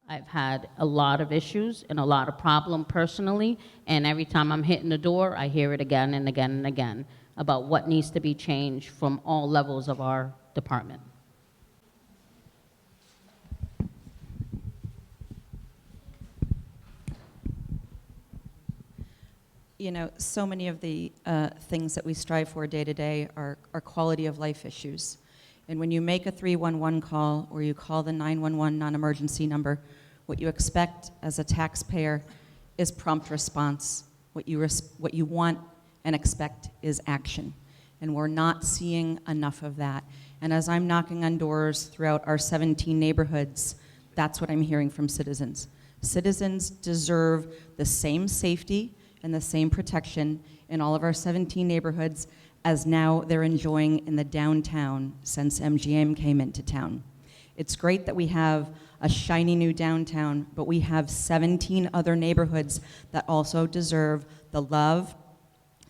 I've had a lot of issues and a lot of problem personally, and every time I'm hitting the door, I hear it again and again and again about what needs to be changed from all levels of our department. You know, so many of the things that we strive for day to day are quality of life issues. And when you make a 311 call or you call the 911 non-emergency number, what you expect as a taxpayer is prompt response. What you want and expect is action. And we're not seeing enough of that. And as I'm knocking on doors throughout our 17 neighborhoods, that's what I'm hearing from citizens. Citizens deserve the same safety and the same protection in all of our 17 neighborhoods as now they're enjoying in the downtown since MGM came into town. It's great that we have a shiny new downtown, but we have 17 other neighborhoods that also deserve the love,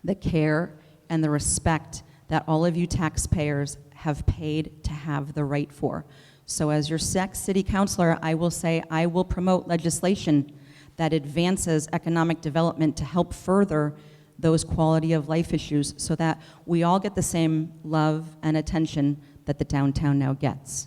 the care, and the respect that all of you taxpayers have paid to have the right for. So as your city councilor, I will say I will promote legislation that advances economic development to help further those quality of life issues so that we all get the same love and attention that the downtown now gets.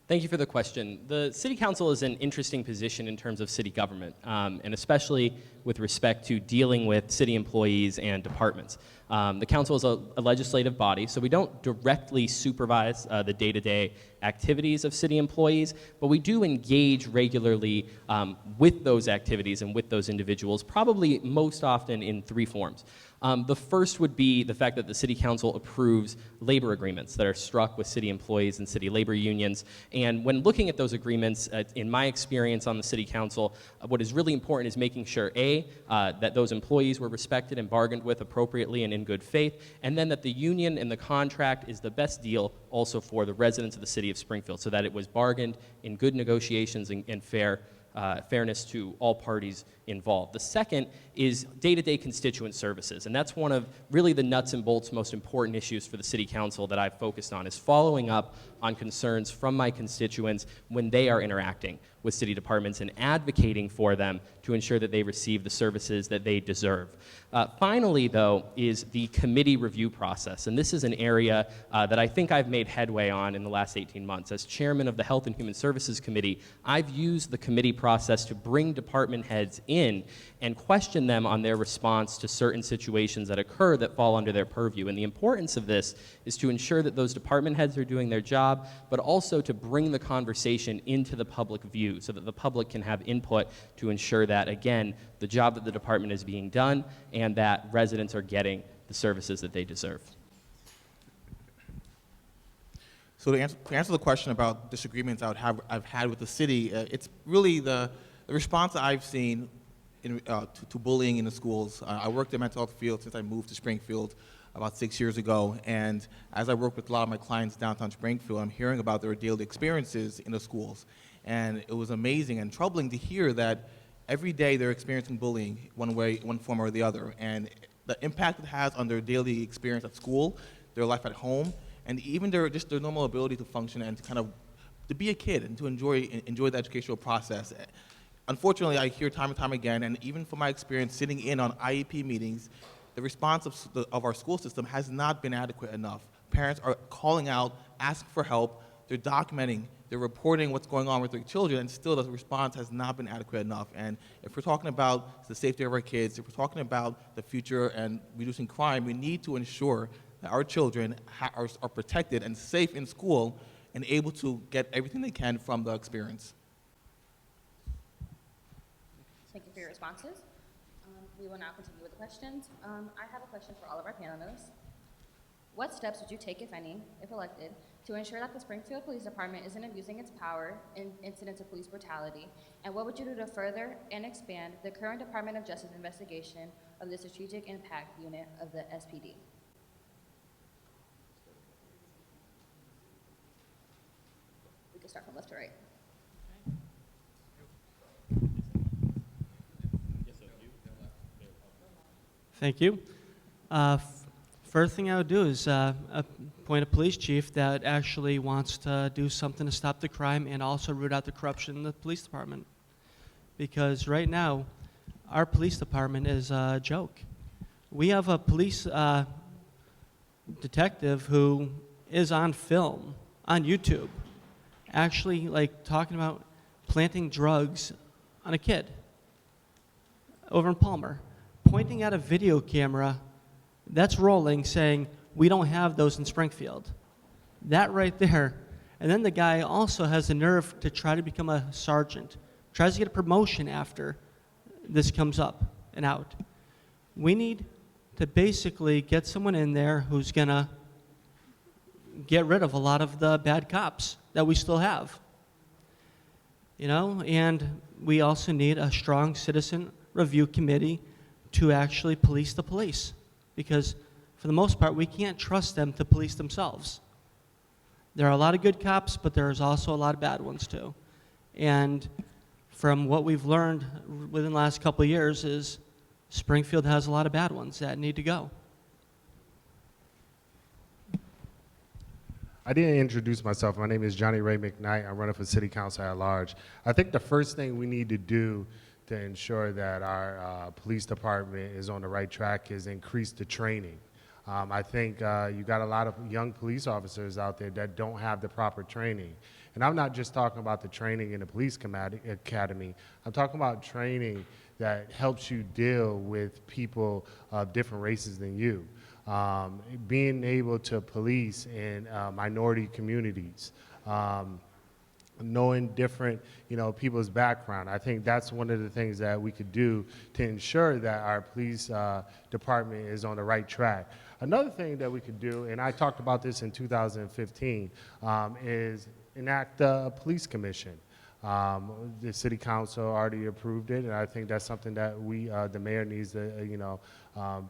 Thank you for the question. The City Council is an interesting position in terms of city government, and especially with respect to dealing with city employees and departments. The council is a legislative body, so we don't directly supervise the day-to-day activities of city employees, but we do engage regularly with those activities and with those individuals, probably most often in three forms. The first would be the fact that the City Council approves labor agreements that are struck with city employees and city labor unions. And when looking at those agreements, in my experience on the City Council, what is really important is making sure, A, that those employees were respected and bargained with appropriately and in good faith, and then that the union and the contract is the best deal also for the residents of the city of Springfield, so that it was bargained in good negotiations and fairness to all parties involved. The second is day-to-day constituent services, and that's one of really the nuts and bolts most important issues for the City Council that I've focused on, is following up on concerns from my constituents when they are interacting with city departments and advocating for them to ensure that they receive the services that they deserve. Finally, though, is the committee review process, and this is an area that I think I've made headway on in the last 18 months. As chairman of the Health and Human Services Committee, I've used the committee process to bring department heads in and question them on their response to certain situations that occur that fall under their purview. And the importance of this is to ensure that those department heads are doing their job, but also to bring the conversation into the public view so that the public can have input to ensure that, again, the job that the department is being done and that residents are getting the services that they deserve. So to answer the question about disagreements I've had with the city, it's really the response that I've seen to bullying in the schools. I worked in the mental health field since I moved to Springfield about 6 years ago, and as I work with a lot of my clients downtown Springfield, I'm hearing about their daily experiences in the schools. And it was amazing and troubling to hear that every day they're experiencing bullying one form or the other, and the impact it has on their daily experience at school, their life at home, and even their normal ability to function and to be a kid and to enjoy the educational process. Unfortunately, I hear time and time again, and even from my experience sitting in on IEP meetings, the response of our school system has not been adequate enough. Parents are calling out, asking for help, they're documenting, they're reporting what's going on with their children, and still the response has not been adequate enough. And if we're talking about the safety of our kids, if we're talking about the future and reducing crime, we need to ensure that our children are protected and safe in school and able to get everything they can from the experience. Thank you for your responses. We will now continue with the questions. I have a question for all of our panelists. What steps would you take, if any, if elected, to ensure that the Springfield Police Department isn't abusing its power in incidents of police brutality? And what would you do to further and expand the current Department of Justice investigation of the Strategic Impact Unit of the SPD? We can start from left to right. Thank you. First thing I would do is appoint a police chief that actually wants to do something to stop the crime and also root out the corruption in the police department. Because right now, our police department is a joke. We have a police detective who is on film, on YouTube, actually like talking about planting drugs on a kid over in Palmer, pointing at a video camera that's rolling saying, we don't have those in Springfield. That right there. And then the guy also has the nerve to try to become a sergeant, tries to get a promotion after this comes up and out. We need to basically get someone in there who's gonna get rid of a lot of the bad cops that we still have. You know, and we also need a strong citizen review committee to actually police the police. Because for the most part, we can't trust them to police themselves. There are a lot of good cops, but there's also a lot of bad ones too. And from what we've learned within the last couple of years is Springfield has a lot of bad ones that need to go. I didn't introduce myself. My name is Johnny Ray McKnight. I'm running for City Council at large. I think the first thing we need to do to ensure that our police department is on the right track is increase the training. I think you got a lot of young police officers out there that don't have the proper training. And I'm not just talking about the training in the police academy. I'm talking about training that helps you deal with people of different races than you. Being able to police in minority communities, knowing different, people's background. I think that's one of the things that we could do to ensure that our police department is on the right track. Another thing that we could do, and I talked about this in 2015, is enact a police commission. The city council already approved it, and I think that's something that the mayor needs to,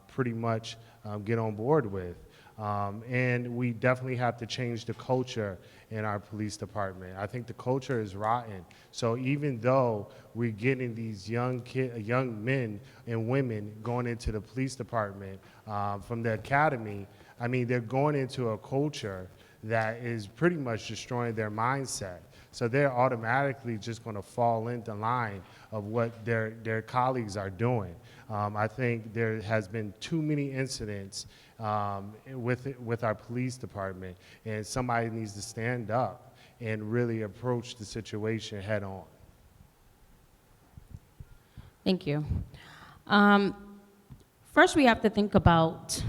pretty much get on board with. And we definitely have to change the culture in our police department. I think the culture is rotten. So even though we're getting these young men and women going into the police department from the academy, I mean, they're going into a culture that is pretty much destroying their mindset. So they're automatically just going to fall into line of what their colleagues are doing. I think there has been too many incidents with our police department, and somebody needs to stand up and really approach the situation head on. Thank you. First, we have to think about,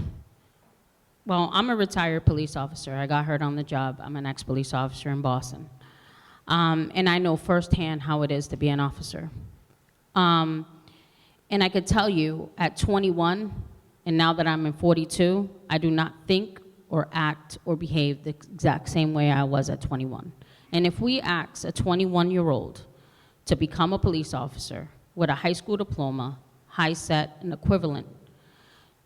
well, I'm a retired police officer. I got hurt on the job. I'm an ex-police officer in Boston. And I know firsthand how it is to be an officer. And I could tell you at 21, and now that I'm in 42, I do not think or act or behave the exact same way I was at 21. And if we ask a 21-year-old to become a police officer with a high school diploma, high set, and equivalent,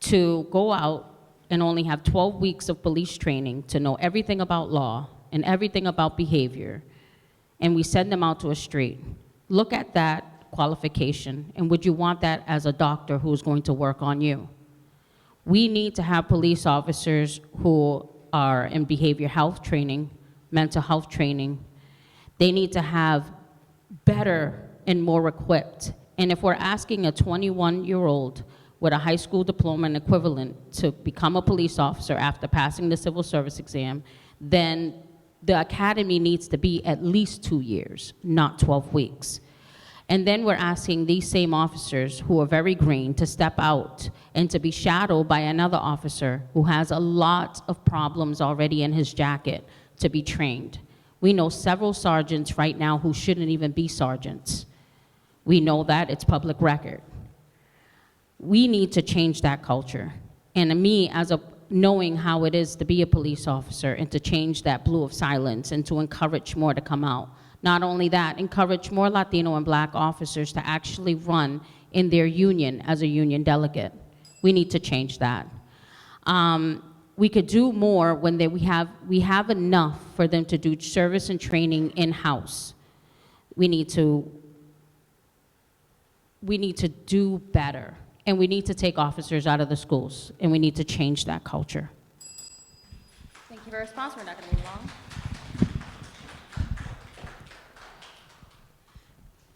to go out and only have 12 weeks of police training to know everything about law and everything about behavior, and we send them out to a street, look at that qualification, and would you want that as a doctor who's going to work on you? We need to have police officers who are in behavior health training, mental health training. They need to have better and more equipped. And if we're asking a 21-year-old with a high school diploma and equivalent to become a police officer after passing the civil service exam, then the academy needs to be at least 2 years, not 12 weeks. And then we're asking these same officers who are very green to step out and to be shadowed by another officer who has a lot of problems already in his jacket to be trained. We know several sergeants right now who shouldn't even be sergeants. We know that, it's public record. We need to change that culture. And me, as knowing how it is to be a police officer and to change that blue of silence and to encourage more to come out. Not only that, encourage more Latino and Black officers to actually run in their union as a union delegate. We need to change that. We could do more when we have enough for them to do service and training in-house. We need to do better. And we need to take officers out of the schools, and we need to change that culture. Thank you for your response. We're not going to move along.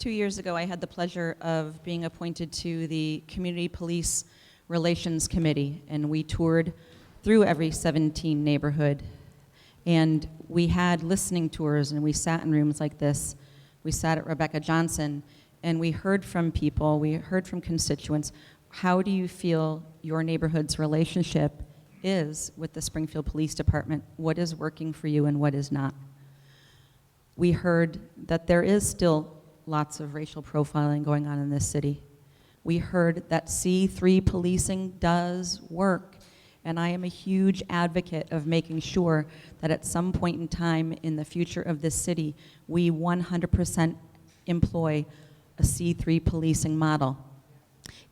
2 years ago, I had the pleasure of being appointed to the Community Police Relations Committee, and we toured through every 17 neighborhood. And we had listening tours, and we sat in rooms like this. We sat at Rebecca Johnson, and we heard from people, we heard from constituents, how do you feel your neighborhood's relationship is with the Springfield Police Department? What is working for you and what is not? We heard that there is still lots of racial profiling going on in this city. We heard that C3 policing does work, and I am a huge advocate of making sure that at some point in time in the future of this city, we 100% employ a C3 policing model.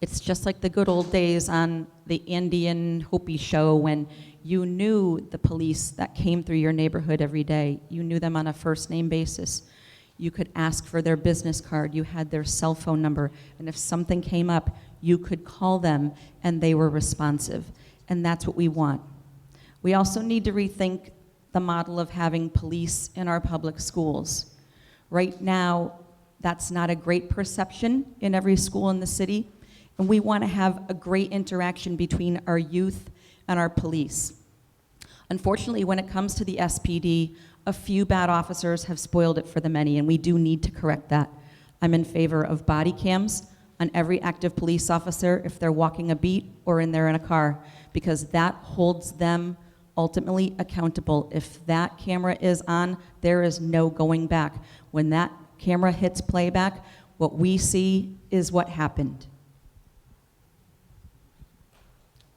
It's just like the good old days on the Indian Hopi show when you knew the police that came through your neighborhood every day. You knew them on a first name basis. You could ask for their business card. You had their cell phone number. And if something came up, you could call them and they were responsive. And that's what we want. We also need to rethink the model of having police in our public schools. Right now, that's not a great perception in every school in the city. And we want to have a great interaction between our youth and our police. Unfortunately, when it comes to the SPD, a few bad officers have spoiled it for the many, and we do need to correct that. I'm in favor of body cams on every active police officer if they're walking a beat or in a car, because that holds them ultimately accountable. If that camera is on, there is no going back. When that camera hits playback, what we see is what happened.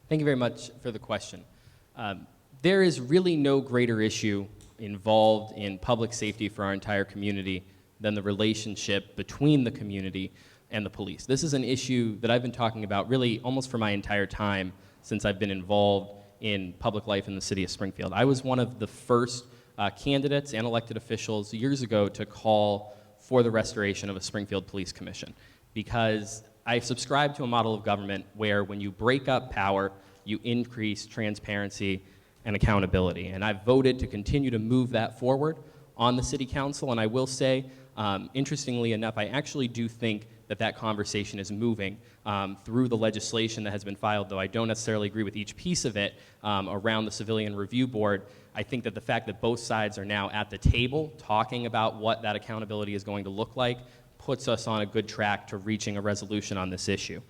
Thank you very much for the question. There is really no greater issue involved in public safety for our entire community than the relationship between the community and the police. This is an issue that I've been talking about really almost for my entire time since I've been involved in public life in the city of Springfield. I was one of the first candidates and elected officials years ago to call for the restoration of a Springfield Police Commission, because I subscribe to a model of government where when you break up power, you increase transparency and accountability. And I've voted to continue to move that forward on the city council. And I will say, interestingly enough, I actually do think that that conversation is moving through the legislation that has been filed, though I don't necessarily agree with each piece of it around the Civilian Review Board. I think that the fact that both sides are now at the table talking about what that accountability is going to look like puts us on a good track to reaching a resolution on this issue.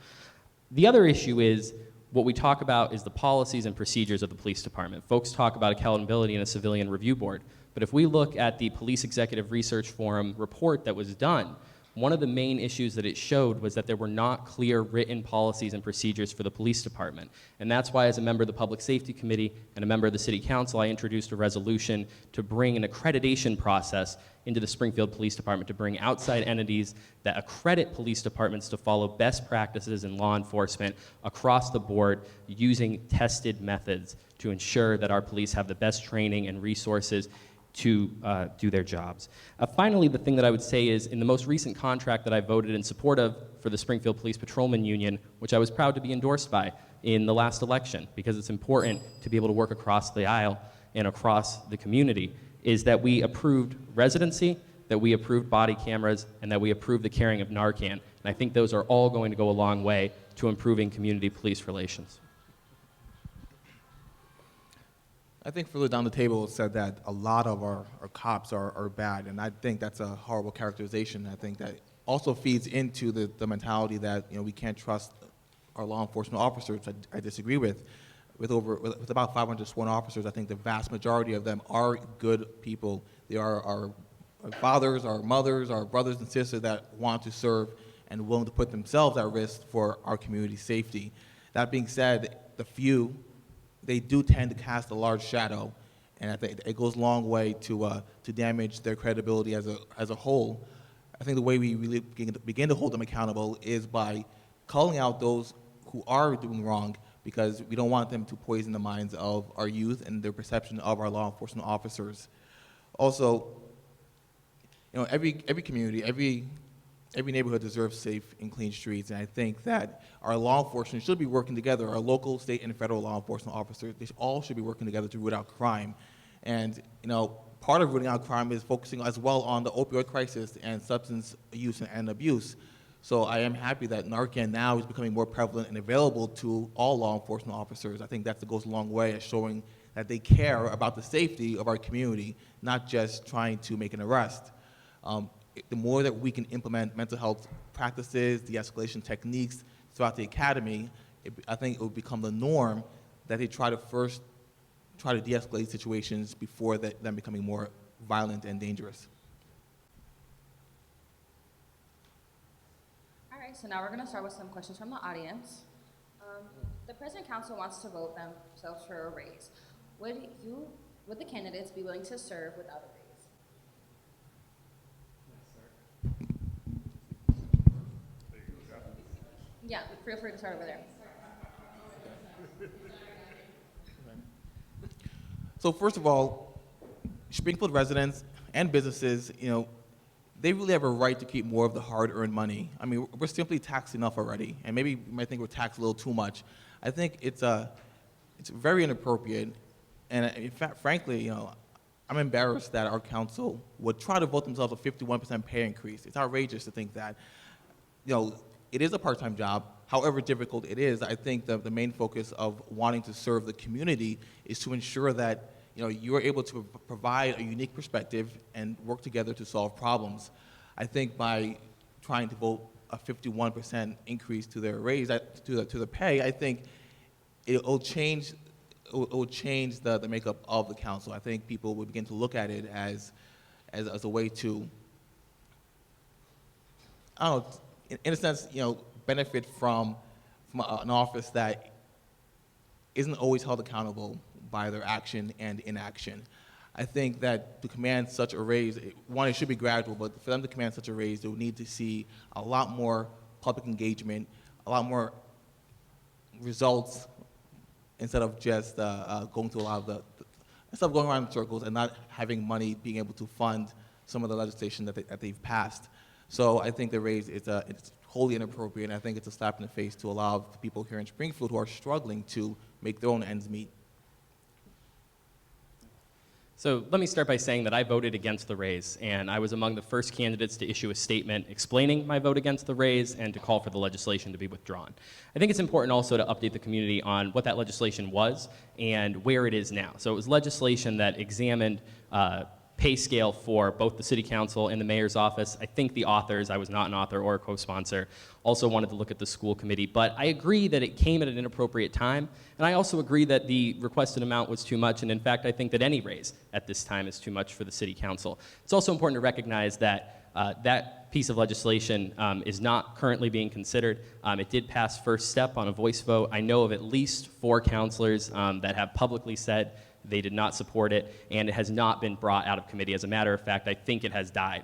The other issue is what we talk about is the policies and procedures of the police department. Folks talk about accountability in a Civilian Review Board, but if we look at the Police Executive Research Forum report that was done, one of the main issues that it showed was that there were not clear written policies and procedures for the police department. And that's why, as a member of the Public Safety Committee and a member of the City Council, I introduced a resolution to bring an accreditation process into the Springfield Police Department, to bring outside entities that accredit police departments to follow best practices in law enforcement across the board using tested methods to ensure that our police have the best training and resources to do their jobs. Finally, the thing that I would say is in the most recent contract that I voted in support of for the Springfield Police Patrolman Union, which I was proud to be endorsed by in the last election, because it's important to be able to work across the aisle and across the community, is that we approved residency, that we approved body cameras, and that we approved the carrying of Narcan. And I think those are all going to go a long way to improving community police relations. I think further down the table it said that a lot of our cops are bad, and I think that's a horrible characterization. I think that also feeds into the mentality that we can't trust our law enforcement officers. I disagree with. With about 500 sworn officers, I think the vast majority of them are good people. They are our fathers, our mothers, our brothers and sisters that want to serve and willing to put themselves at risk for our community safety. That being said, the few, they do tend to cast a large shadow, and I think it goes a long way to damage their credibility as a whole. I think the way we really begin to hold them accountable is by calling out those who are doing wrong, because we don't want them to poison the minds of our youth and their perception of our law enforcement officers. Also, every community, every every neighborhood deserves safe and clean streets, and I think that our law enforcement should be working together. Our local, state, and federal law enforcement officers, they all should be working together to root out crime. And part of rooting out crime is focusing as well on the opioid crisis and substance use and abuse. So I am happy that Narcan now is becoming more prevalent and available to all law enforcement officers. I think that goes a long way as showing that they care about the safety of our community, not just trying to make an arrest. The more that we can implement mental health practices, de-escalation techniques throughout the academy, I think it will become the norm that they try to de-escalate situations before them becoming more violent and dangerous. All right, so now we're going to start with some questions from the audience. The President Council wants to vote themselves for a raise. Would the candidates be willing to serve without a raise? Yeah, feel free to start over there. So first of all, Springfield residents and businesses, they really have a right to keep more of the hard-earned money. I mean, we're simply taxed enough already, and maybe you might think we're taxed a little too much. I think it's very inappropriate, and in fact, frankly, I'm embarrassed that our council would try to vote themselves a 51% pay increase. It's outrageous to think that. It is a part-time job. However difficult it is, I think the main focus of wanting to serve the community is to ensure that you are able to provide a unique perspective and work together to solve problems. I think by trying to vote a 51% increase to their raise, to the pay, I think it will change the makeup of the council. I think people will begin to look at it as a way to, I don't know, in a sense, benefit from an office that isn't always held accountable by their action and inaction. I think that to command such a raise, one, it should be gradual, but for them to command such a raise, they would need to see a lot more public engagement, a lot more results, instead of just going to a lot of instead of going around in circles and not having money being able to fund some of the legislation that they've passed. So I think the raise it's wholly inappropriate, and I think it's a slap in the face to a lot of people here in Springfield who are struggling to make their own ends meet. So let me start by saying that I voted against the raise, and I was among the first candidates to issue a statement explaining my vote against the raise and to call for the legislation to be withdrawn. I think it's important also to update the community on what that legislation was and where it is now. So it was legislation that examined pay scale for both the city council and the mayor's office. I think the authors, I was not an author or a co-sponsor, also wanted to look at the school committee. But I agree that it came at an inappropriate time, and I also agree that the requested amount was too much, and in fact, I think that any raise at this time is too much for the city council. It's also important to recognize that that piece of legislation is not currently being considered. It did pass first step on a voice vote. I know of at least 4 counselors that have publicly said they did not support it, and it has not been brought out of committee. As a matter of fact, I think it has died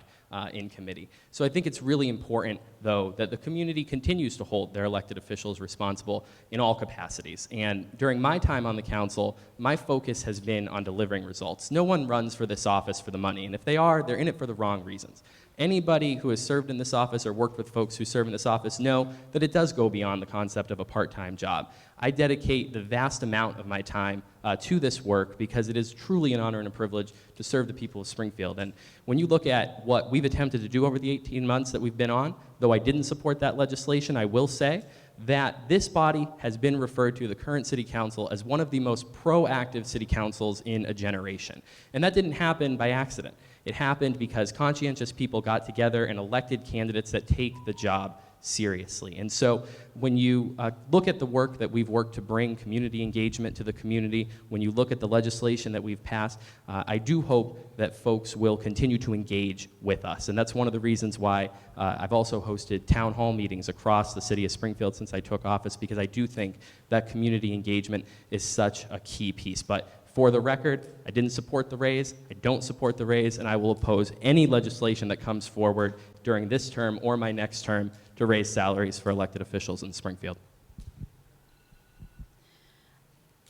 in committee. So I think it's really important, though, that the community continues to hold their elected officials responsible in all capacities. And during my time on the council, my focus has been on delivering results. No one runs for this office for the money, and if they are, they're in it for the wrong reasons. Anybody who has served in this office or worked with folks who serve in this office know that it does go beyond the concept of a part-time job. I dedicate the vast amount of my time to this work because it is truly an honor and a privilege to serve the people of Springfield. And when you look at what we've attempted to do over the 18 months that we've been on, though I didn't support that legislation, I will say that this body has been referred to, the current city council, as one of the most proactive city councils in a generation. And that didn't happen by accident. It happened because conscientious people got together and elected candidates that take the job seriously. And so when you look at the work that we've worked to bring community engagement to the community, when you look at the legislation that we've passed, I do hope that folks will continue to engage with us. And that's one of the reasons why I've also hosted town hall meetings across the city of Springfield since I took office, because I do think that community engagement is such a key piece. But for the record, I didn't support the raise, I don't support the raise, and I will oppose any legislation that comes forward during this term or my next term to raise salaries for elected officials in Springfield.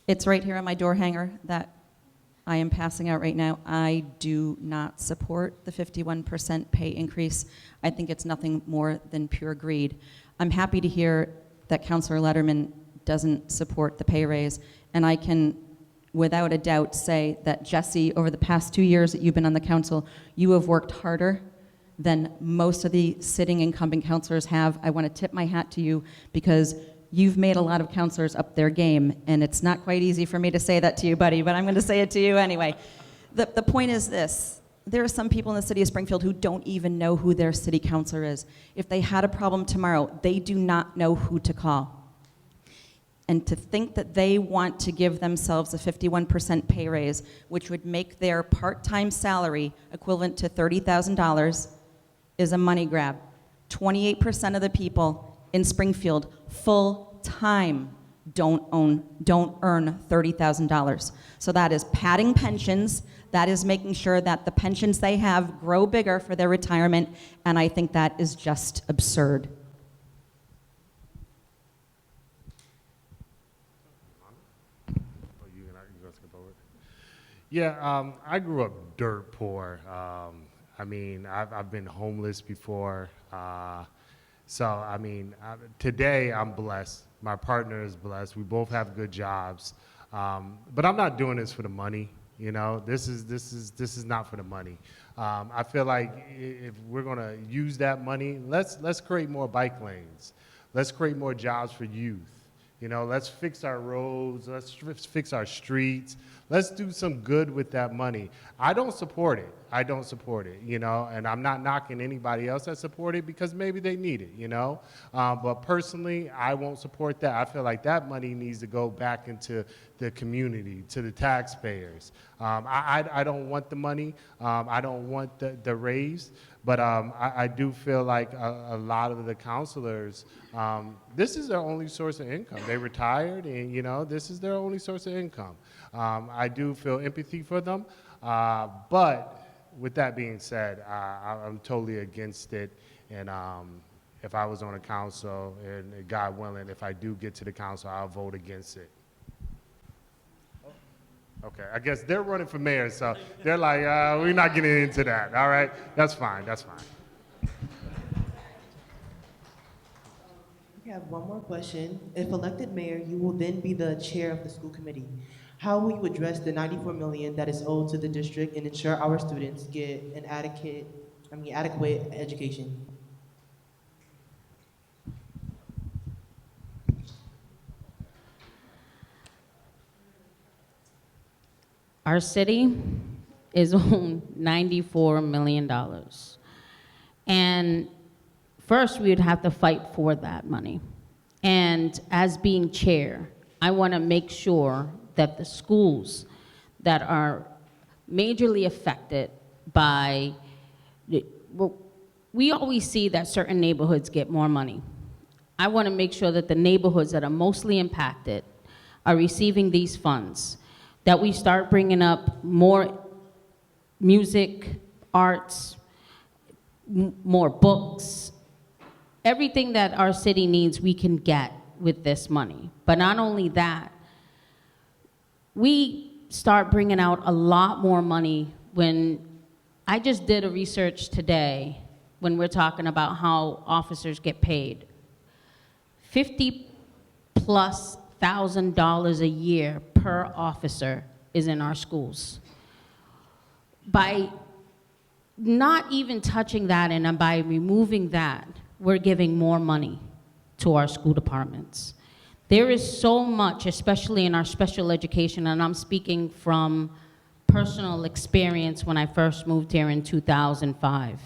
It's right here on my door hanger that I am passing out right now. I do not support the 51% pay increase. I think it's nothing more than pure greed. I'm happy to hear that Councilor Letterman doesn't support the pay raise, and I can, without a doubt, say that Jesse, over the past 2 years that you've been on the council, you have worked harder than most of the sitting incumbent councilors have. I want to tip my hat to you because you've made a lot of counselors up their game, and it's not quite easy for me to say that to you, buddy, but I'm going to say it to you anyway. The point is this. There are some people in the city of Springfield who don't even know who their city councilor is. If they had a problem tomorrow, they do not know who to call. And to think that they want to give themselves a 51% pay raise, which would make their part-time salary equivalent to $30,000, is a money grab. 28% of the people in Springfield full-time don't earn $30,000. So that is padding pensions, that is making sure that the pensions they have grow bigger for their retirement, and I think that is just absurd. Yeah, I grew up dirt poor. I mean, I've been homeless before. So, I mean, today I'm blessed. My partner is blessed. We both have good jobs. But I'm not doing this for the money. You know, this is not for the money. I feel like if we're gonna use that money, let's create more bike lanes. Let's create more jobs for youth. You know, let's fix our roads. Let's fix our streets. Let's do some good with that money. I don't support it. I don't support it, you know, and I'm not knocking anybody else that support it because maybe they need it, you know. But personally, I won't support that. I feel like that money needs to go back into the community, to the taxpayers. I don't want the money. I don't want the raise. But I do feel like a lot of the counselors, this is their only source of income. They retired, and you know, this is their only source of income. I do feel empathy for them, but with that being said, I'm totally against it. And if I was on a council, and God willing, if I do get to the council, I'll vote against it. Okay, I guess they're running for mayor, so they're like, we're not getting into that. All right, that's fine, that's fine. We have one more question. If elected mayor, you will then be the chair of the school committee. How will you address the $94 million that is owed to the district and ensure our students get an adequate education? Our city is owed $94 million. And first, we would have to fight for that money. And as being chair, I want to make sure that the schools that are majorly affected by, well, we always see that certain neighborhoods get more money. I want to make sure that the neighborhoods that are mostly impacted are receiving these funds, that we start bringing up more music, arts, more books. Everything that our city needs, we can get with this money. But not only that, we start bringing out a lot more money when I just did a research today when we're talking about how officers get paid. $50,000+ a year per officer is in our schools. By not even touching that and by removing that, we're giving more money to our school departments. There is so much, especially in our special education, and I'm speaking from personal experience when I first moved here in 2005.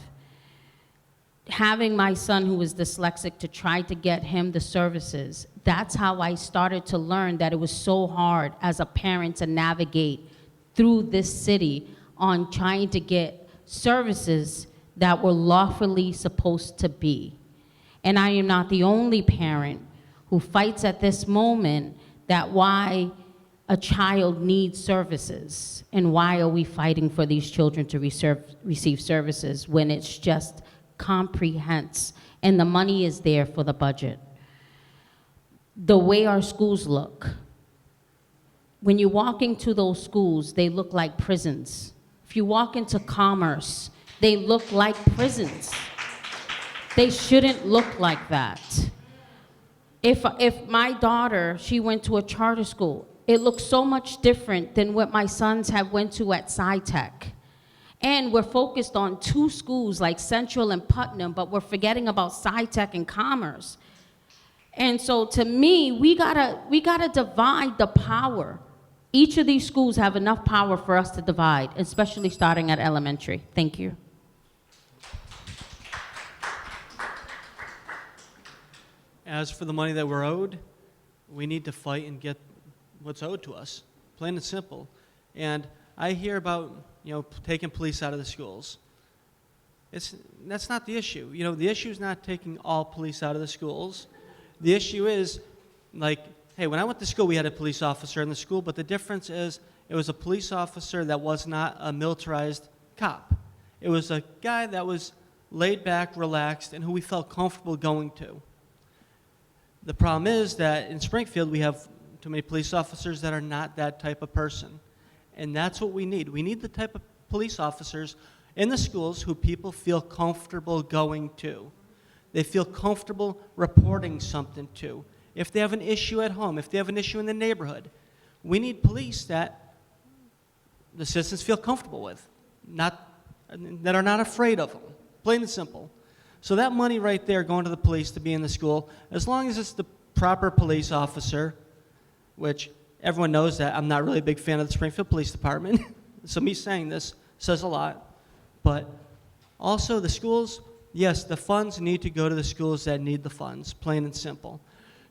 Having my son who was dyslexic to try to get him the services, that's how I started to learn that it was so hard as a parent to navigate through this city on trying to get services that were lawfully supposed to be. And I am not the only parent who fights at this moment that why a child needs services and why are we fighting for these children to receive services when it's just comprehends and the money is there for the budget. The way our schools look, When you walk into those schools, they look like prisons. If you walk into Commerce, they look like prisons. They shouldn't look like that. If my daughter, she went to a charter school, it looks so much different than what my sons have went to at SciTech. And we're focused on 2 schools like Central and Putnam, but we're forgetting about SciTech and Commerce. And so to me, we gotta divide the power. Each of these schools have enough power for us to divide, especially starting at elementary. Thank you. As for the money that we're owed, we need to fight and get what's owed to us, plain and simple. And I hear about, taking police out of the schools. That's not the issue. The issue is not taking all police out of the schools. The issue is, like, hey, when I went to school, we had a police officer in the school, but the difference is it was a police officer that was not a militarized cop. It was a guy that was laid back, relaxed, and who we felt comfortable going to. The problem is that in Springfield, we have too many police officers that are not that type of person. And that's what we need. We need the type of police officers in the schools who people feel comfortable going to. They feel comfortable reporting something to. If they have an issue at home, if they have an issue in the neighborhood, we need police that the citizens feel comfortable with, that are not afraid of them, plain and simple. So that money right there going to the police to be in the school, as long as it's the proper police officer, which everyone knows that I'm not really a big fan of the Springfield Police Department, so me saying this says a lot. But also the schools, yes, the funds need to go to the schools that need the funds, plain and simple.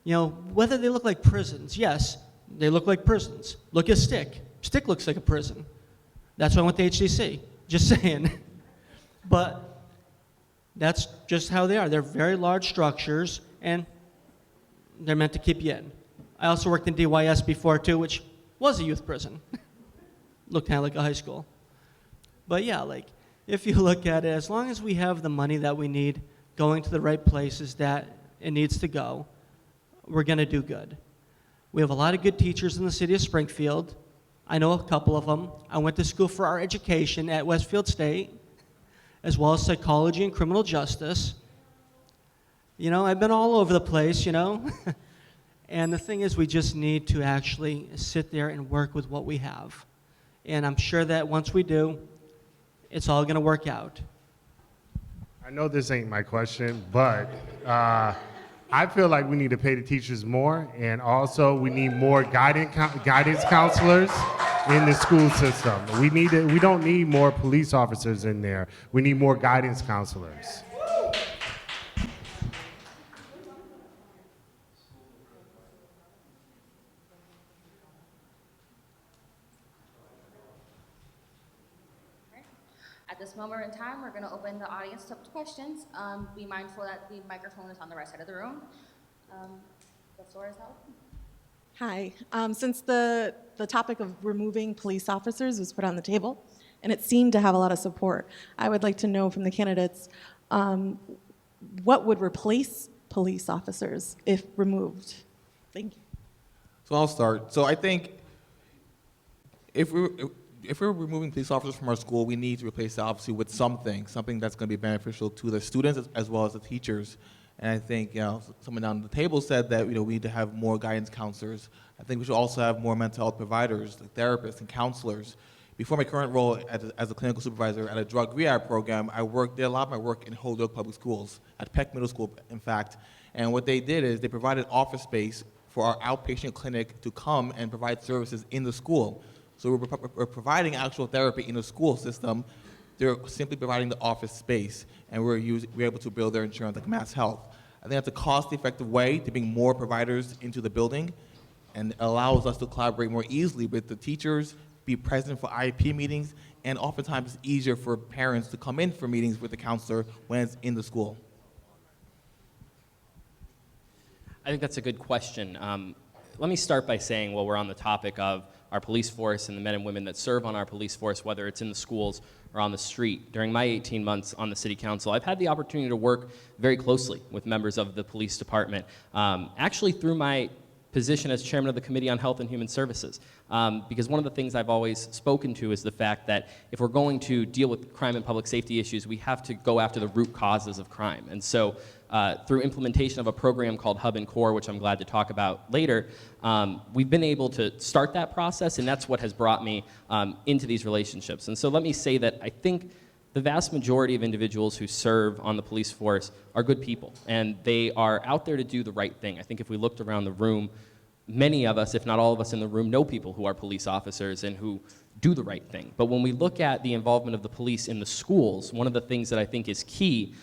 Whether they look like prisons, yes, they look like prisons. Look at Stick. Stick looks like a prison. That's why I went to HCC, just saying. But that's just how they are. They're very large structures, and they're meant to keep you in. I also worked in DYS before, too, which was a youth prison. Looked kind of like a high school. But yeah, if you look at it, as long as we have the money that we need going to the right places that it needs to go, we're going to do good. We have a lot of good teachers in the city of Springfield. I know a couple of them. I went to school for our education at Westfield State, as well as psychology and criminal justice. I've been all over the place, And the thing is, we just need to actually sit there and work with what we have. And I'm sure that once we do, it's all going to work out. I know this ain't my question, but I feel like we need to pay the teachers more, and also we need more guidance counselors in the school system. We don't need more police officers in there. We need more guidance counselors. At this moment in time, we're going to open the audience to questions. Be mindful that the microphone is on the right side of the room. The floor is now open. Hi. Since the topic of removing police officers was put on the table, and it seemed to have a lot of support, I would like to know from the candidates what would replace police officers if removed? Thank you. So I'll start. So I think if we're removing police officers from our school, we need to replace it obviously with something that's going to be beneficial to the students as well as the teachers. And I think, someone down the table said that, we need to have more guidance counselors. I think we should also have more mental health providers, like therapists and counselors. Before my current role as a clinical supervisor at a drug rehab program, did a lot of my work in Holyoke Public Schools, at Peck Middle School, in fact. And what they did is they provided office space for our outpatient clinic to come and provide services in the school. So we're providing actual therapy in the school system. They're simply providing the office space, and we're able to bill their insurance like Mass Health. I think that's a cost-effective way to bring more providers into the building, and allows us to collaborate more easily with the teachers, be present for IEP meetings, and oftentimes it's easier for parents to come in for meetings with the counselor when it's in the school. I think that's a good question. Let me start by saying, while we're on the topic of our police force and the men and women that serve on our police force, whether it's in the schools or on the street, during my 18 months on the city council, I've had the opportunity to work very closely with members of the police department. Actually, through my position as chairman of the Committee on Health and Human Services. Because one of the things I've always spoken to is the fact that if we're going to deal with crime and public safety issues, we have to go after the root causes of crime. And so through implementation of a program called Hub and Core, which I'm glad to talk about later, we've been able to start that process, and that's what has brought me into these relationships. And so let me say that I think the vast majority of individuals who serve on the police force are good people, and they are out there to do the right thing. I think if we looked around the room, many of us, if not all of us in the room, know people who are police officers and who do the right thing. But when we look at the involvement of the police in the schools, one of the things that I think is key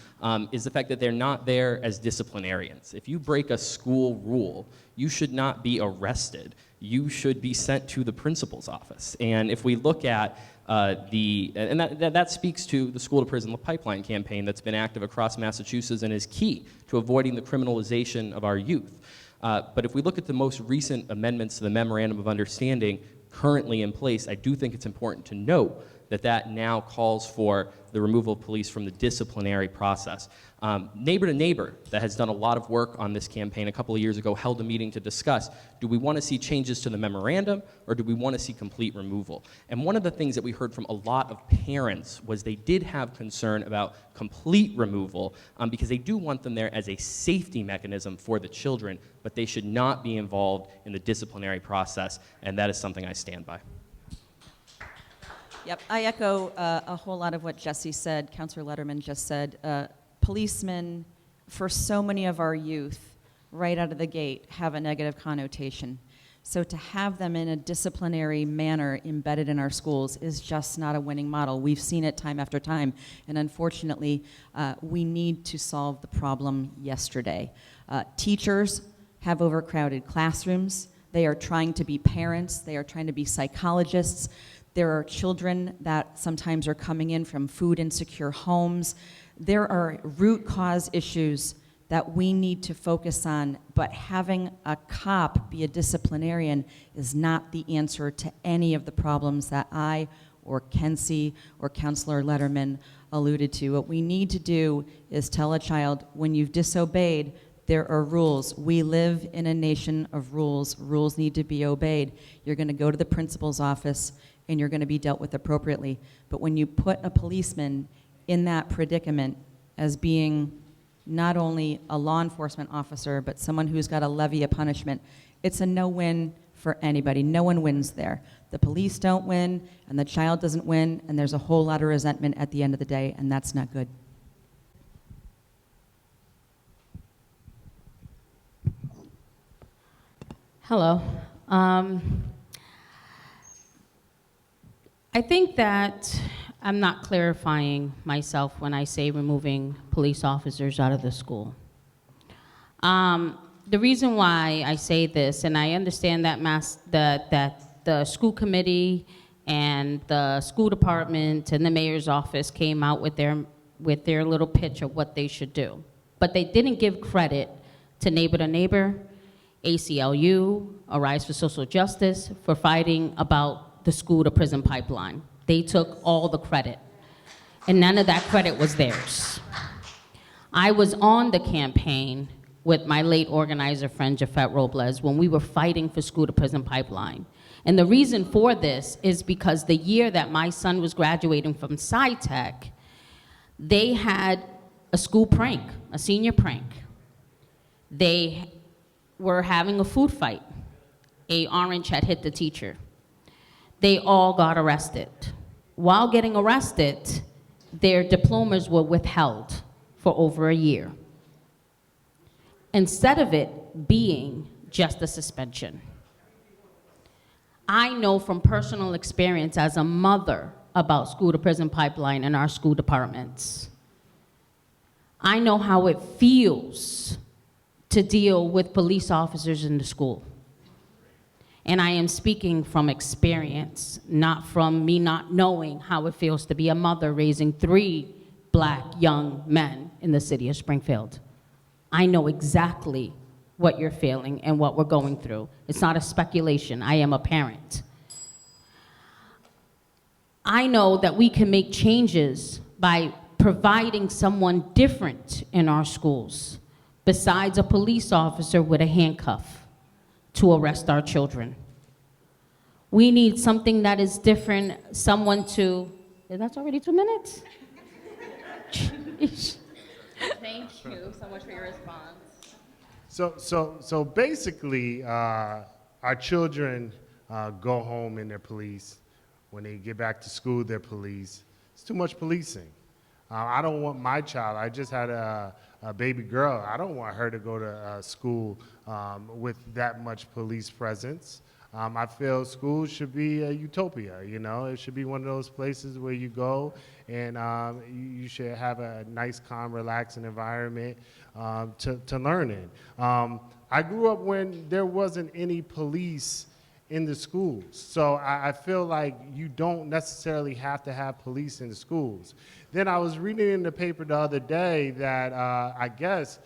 is the fact that they're not there as disciplinarians. If you break a school rule, you should not be arrested. You should be sent to the principal's office. And if we look at that speaks to the School to Prison Pipeline campaign that's been active across Massachusetts and is key to avoiding the criminalization of our youth. But if we look at the most recent amendments to the Memorandum of Understanding currently in place, I do think it's important to note that that now calls for the removal of police from the disciplinary process. Neighbor to Neighbor, that has done a lot of work on this campaign a couple of years ago, held a meeting to discuss, do we want to see changes to the memorandum, or do we want to see complete removal? And one of the things that we heard from a lot of parents was they did have concern about complete removal because they do want them there as a safety mechanism for the children, but they should not be involved in the disciplinary process, and that is something I stand by. Yep, I echo a whole lot of what Jesse said, Councilor Letterman just said. Policemen, for so many of our youth, right out of the gate, have a negative connotation. So to have them in a disciplinary manner embedded in our schools is just not a winning model. We've seen it time after time, and unfortunately, we need to solve the problem yesterday. Teachers have overcrowded classrooms. They are trying to be parents. They are trying to be psychologists. There are children that sometimes are coming in from food insecure homes. There are root cause issues that we need to focus on, but having a cop be a disciplinarian is not the answer to any of the problems that I or Kenzie or Councilor Letterman alluded to. What we need to do is tell a child, when you've disobeyed, there are rules. We live in a nation of rules. Rules need to be obeyed. You're going to go to the principal's office and you're going to be dealt with appropriately. But when you put a policeman in that predicament as being not only a law enforcement officer, but someone who's got to levy a punishment, it's a no-win for anybody. No one wins there. The police don't win, and the child doesn't win, and there's a whole lot of resentment at the end of the day, and that's not good. Hello. I think that I'm not clarifying myself when I say removing police officers out of the school. The reason why I say this, and I understand that that the school committee and the school department and the mayor's office came out with their little pitch of what they should do, but they didn't give credit to Neighbor, ACLU, Arise for Social Justice for fighting about the school to prison pipeline. They took all the credit, and none of that credit was theirs. I was on the campaign with my late organizer friend, Jafet Robles, when we were fighting for school to prison pipeline. And the reason for this is because the year that my son was graduating from SciTech, they had a school prank, a senior prank. They were having a food fight. A orange had hit the teacher. They all got arrested. While getting arrested, their diplomas were withheld for over a year, instead of it being just a suspension. I know from personal experience as a mother about school to prison pipeline in our school departments. I know how it feels to deal with police officers in the school. And I am speaking from experience, not from me not knowing how it feels to be a mother raising 3 black young men in the city of Springfield. I know exactly what you're feeling and what we're going through. It's not a speculation. I am a parent. I know that we can make changes by providing someone different in our schools, besides a police officer with a handcuff. to arrest our children. We need something that is different, someone to, and that's already 2 minutes? Jeez. Thank you so much for your response. So basically, our children go home and they're police. When they get back to school, they're police. It's too much policing. I don't want my child, I just had a baby girl, I don't want her to go to school with that much police presence. I feel schools should be a utopia, you know? It should be one of those places where you go and you should have a nice, calm, relaxing environment to learn in. I grew up when there wasn't any police in the schools. So I feel like you don't necessarily have to have police in the schools. Then I was reading in the paper the other day that I guess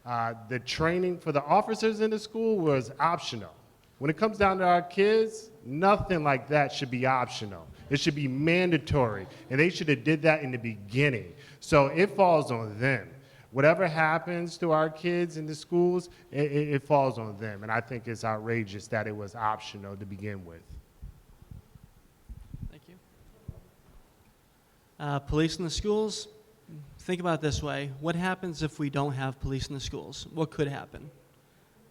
the training for the officers in the school was optional. When it comes down to our kids, nothing like that should be optional. It should be mandatory, and they should have did that in the beginning. So it falls on them. Whatever happens to our kids in the schools, it falls on them, and I think it's outrageous that it was optional to begin with. Thank you. Police in the schools, think about it this way. What happens if we don't have police in the schools? What could happen?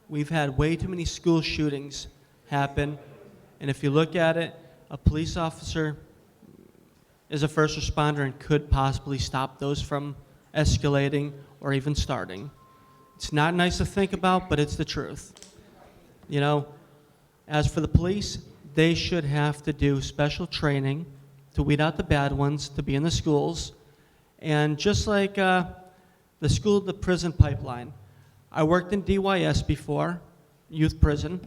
We've had way too many school shootings happen, and if you look at it, a police officer is a first responder and could possibly stop those from escalating or even starting. It's not nice to think about, but it's the truth. You know, as for the police, they should have to do special training to weed out the bad ones, to be in the schools, and just like the school-to-prison pipeline. I worked in DYS before, youth prison.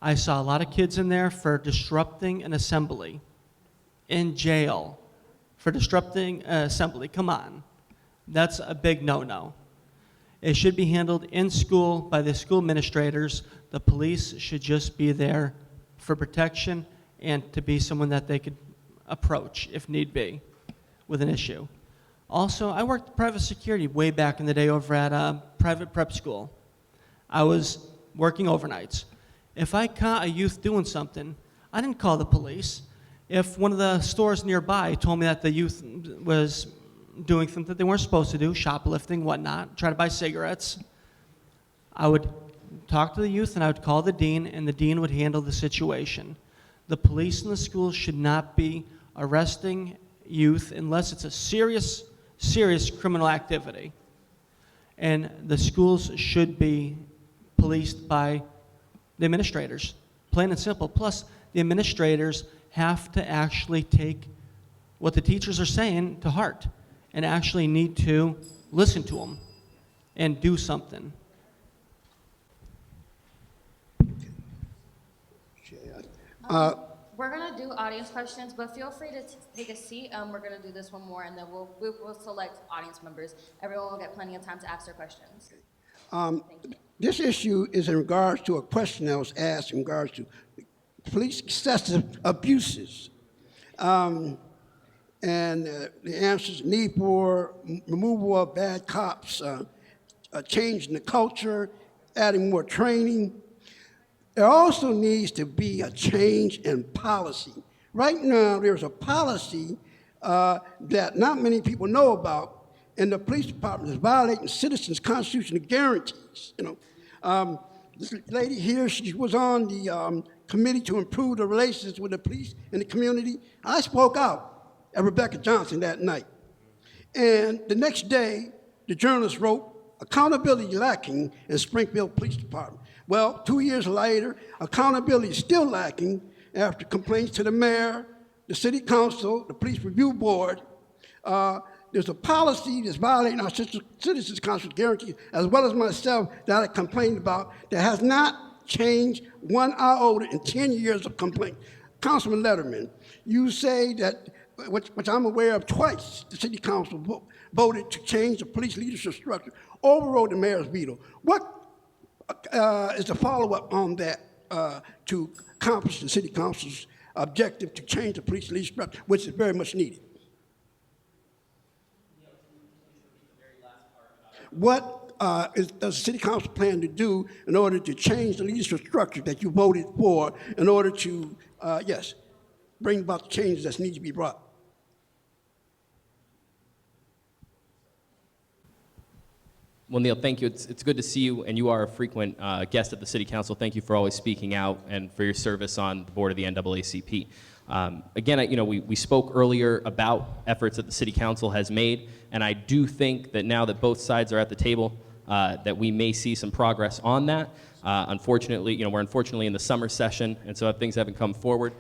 I saw a lot of kids in there for disrupting an assembly, in jail for disrupting an assembly. Come on. That's a big no-no. It should be handled in school by the school administrators. The police should just be there for protection and to be someone that they could approach if need be with an issue. Also, I worked private security way back in the day over at a private prep school. I was working overnights. If I caught a youth doing something, I didn't call the police. If one of the stores nearby told me that the youth was doing something that they weren't supposed to do, shoplifting, whatnot, try to buy cigarettes, I would talk to the youth and I would call the dean, and the dean would handle the situation. The police in the schools should not be arresting youth unless it's a serious criminal activity. And the schools should be policed by the administrators, plain and simple. Plus, the administrators have to actually take what the teachers are saying to heart and actually need to listen to them and do something. We're gonna do audience questions, but feel free to take a seat. We're gonna do this one more, and then we'll select audience members. Everyone will get plenty of time to ask their questions. This issue is in regards to a question that was asked in regards to police excessive abuses. And the answers: need for removal of bad cops, changing the culture, adding more training. There also needs to be a change in policy. Right now, there's a policy that not many people know about, and the police department is violating citizens' constitutional guarantees. You know, this lady here, she was on the committee to improve the relations with the police and the community. I spoke out at Rebecca Johnson that night, and the next day, the journalist wrote, "Accountability lacking in Springfield Police Department." Well, 2 years later, accountability is still lacking after complaints to the mayor, the city council, the police review board. There's a policy that's violating our citizens' constitutional guarantees, as well as myself, that I complained about, that has not changed one iota in 10 years of complaint. Councilman Letterman, you say that, which I'm aware of twice, the city council voted to change the police leadership structure, overrode the mayor's veto. What is the follow-up on that to accomplish the city council's objective to change the police leadership structure, which is very much needed? What does the city council plan to do in order to change the leadership structure that you voted for in order to, yes, bring about the changes that need to be brought? Well, Neil, thank you. It's good to see you, and you are a frequent guest at the City Council. Thank you for always speaking out and for your service on the board of the NAACP. Again, we spoke earlier about efforts that the City Council has made, and I do think that now that both sides are at the table, that we may see some progress on that. Unfortunately, we're unfortunately in the summer session, and so things haven't come forward.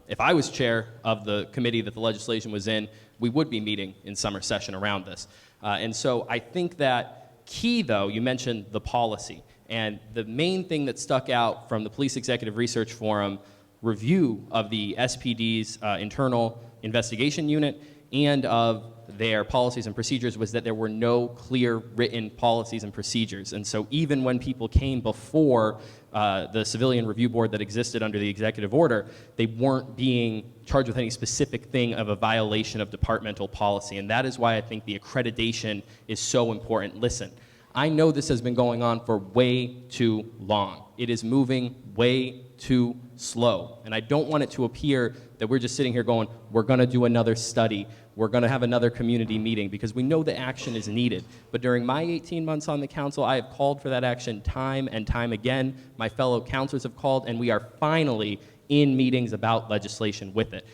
If I was chair of the committee that the legislation was in, we would be meeting in summer session around this. And so I think that key, though, you mentioned the policy. And the main thing that stuck out from the Police Executive Research Forum review of the SPD's internal investigation unit and of their policies and procedures was that there were no clear written policies and procedures. And so even when people came before the civilian review board that existed under the executive order, they weren't being charged with any specific thing of a violation of departmental policy. And that is why I think the accreditation is so important. Listen, I know this has been going on for way too long. It is moving way too slow. And I don't want it to appear that we're just sitting here going, we're going to do another study, we're going to have another community meeting, because we know the action is needed. But during my 18 months on the council, I have called for that action time and time again. My fellow councilors have called, and we are finally in meetings about legislation with it.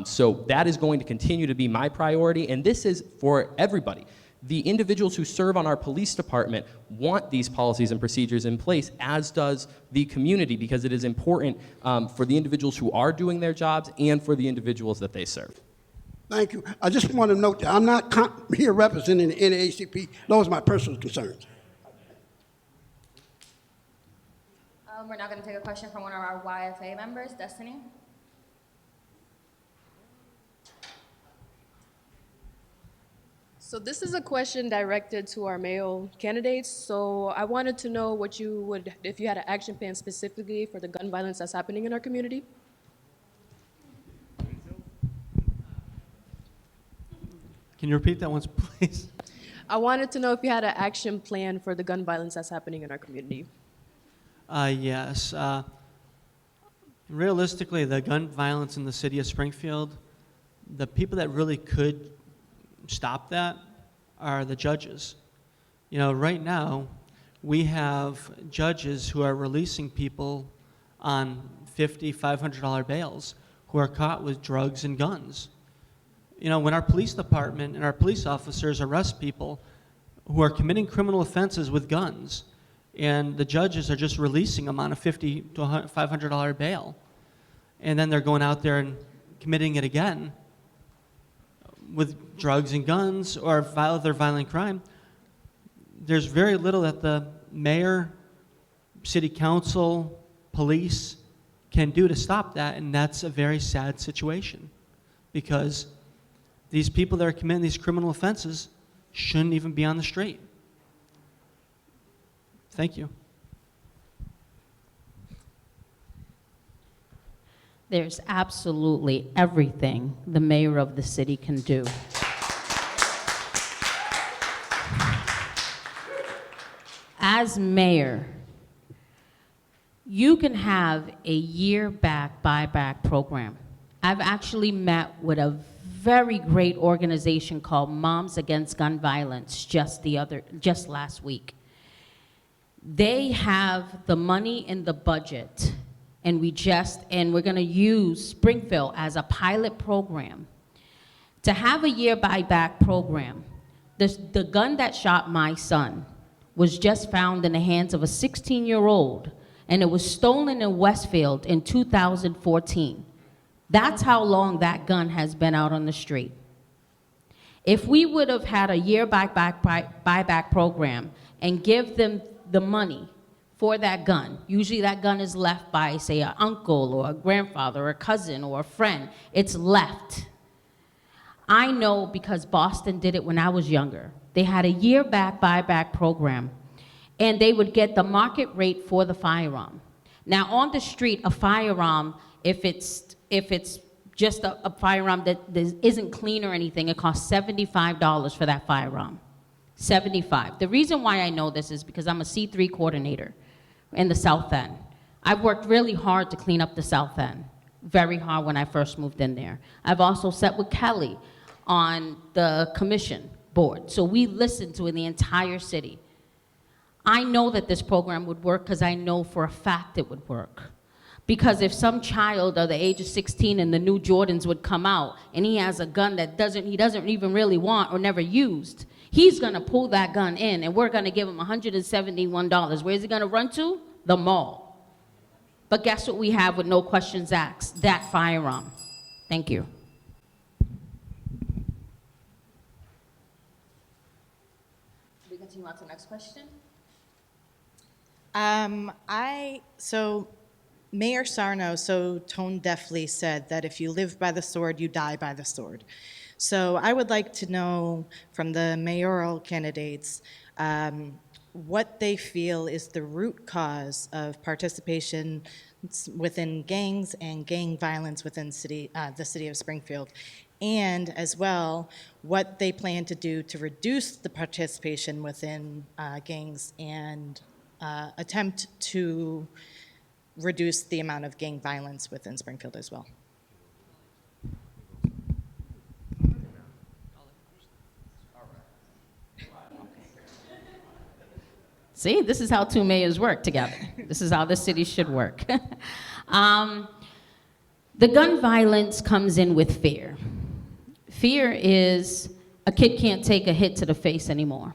So that is going to continue to be my priority, and this is for everybody. The individuals who serve on our police department want these policies and procedures in place, as does the community, because it is important for the individuals who are doing their jobs and for the individuals that they serve. Thank you. I just want to note that I'm not here representing the NAACP. Those are my personal concerns. We're now going to take a question from one of our YFA members, Destiny. So this is a question directed to our male candidates. So I wanted to know what you would, if you had an action plan specifically for the gun violence that's happening in our community. Can you repeat that once, please? I wanted to know if you had an action plan for the gun violence that's happening in our community. Yes. Realistically, the gun violence in the city of Springfield, the people that really could stop that are the judges. Right now, we have judges who are releasing people on $50, $500 bails who are caught with drugs and guns. When our police department and our police officers arrest people who are committing criminal offenses with guns, and the judges are just releasing them on a $50 to $500 bail, and then they're going out there and committing it again with drugs and guns or other violent crime, there's very little that the mayor, city council, police can do to stop that, and that's a very sad situation, because these people that are committing these criminal offenses shouldn't even be on the street. Thank you. There's absolutely everything the mayor of the city can do. As mayor, you can have a year-back buyback program. I've actually met with a very great organization called Moms Against Gun Violence just last week. They have the money in the budget, and we're going to use Springfield as a pilot program to have a year buyback program. The gun that shot my son was just found in the hands of a 16-year-old, and it was stolen in Westfield in 2014. That's how long that gun has been out on the street. If we would have had a year buyback program and give them the money for that gun, usually that gun is left by, say, an uncle or a grandfather or a cousin or a friend. It's left. I know because Boston did it when I was younger. They had a year buyback program, and they would get the market rate for the firearm. Now, on the street, a firearm, if it's just a firearm that isn't clean or anything, it costs $75 for that firearm. 75. The reason why I know this is because I'm a C3 coordinator in the South End. I've worked really hard to clean up the South End, very hard when I first moved in there. I've also sat with Kelly on the commission board, so we listened to the entire city. I know that this program would work because I know for a fact it would work. Because if some child of the age of 16 and the new Jordans would come out and he has a gun that he doesn't even really want or never used, he's gonna pull that gun in and we're gonna give him $171. Where's he gonna run to? The mall. But guess what we have with no questions asked? That firearm. Thank you. We continue on to the next question. So Mayor Sarno so tone deafly said that if you live by the sword, you die by the sword. So I would like to know from the mayoral candidates what they feel is the root cause of participation within gangs and gang violence within the city of Springfield, and as well what they plan to do to reduce the participation within gangs and attempt to reduce the amount of gang violence within Springfield as well. See, this is how two mayors work together. This is how the city should work. The gun violence comes in with fear. Fear is a kid can't take a hit to the face anymore.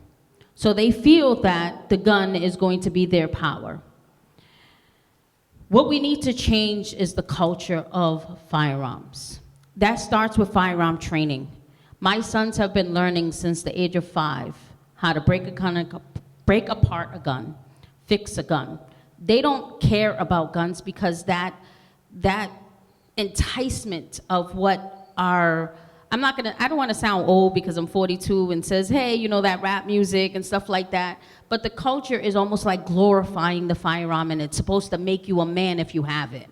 So they feel that the gun is going to be their power. What we need to change is the culture of firearms. That starts with firearm training. My sons have been learning since the age of 5 how to break apart a gun, fix a gun. They don't care about guns because that enticement of what our, I don't want to sound old because I'm 42 and says, hey, you know, that rap music and stuff like that. But the culture is almost like glorifying the firearm, and it's supposed to make you a man if you have it.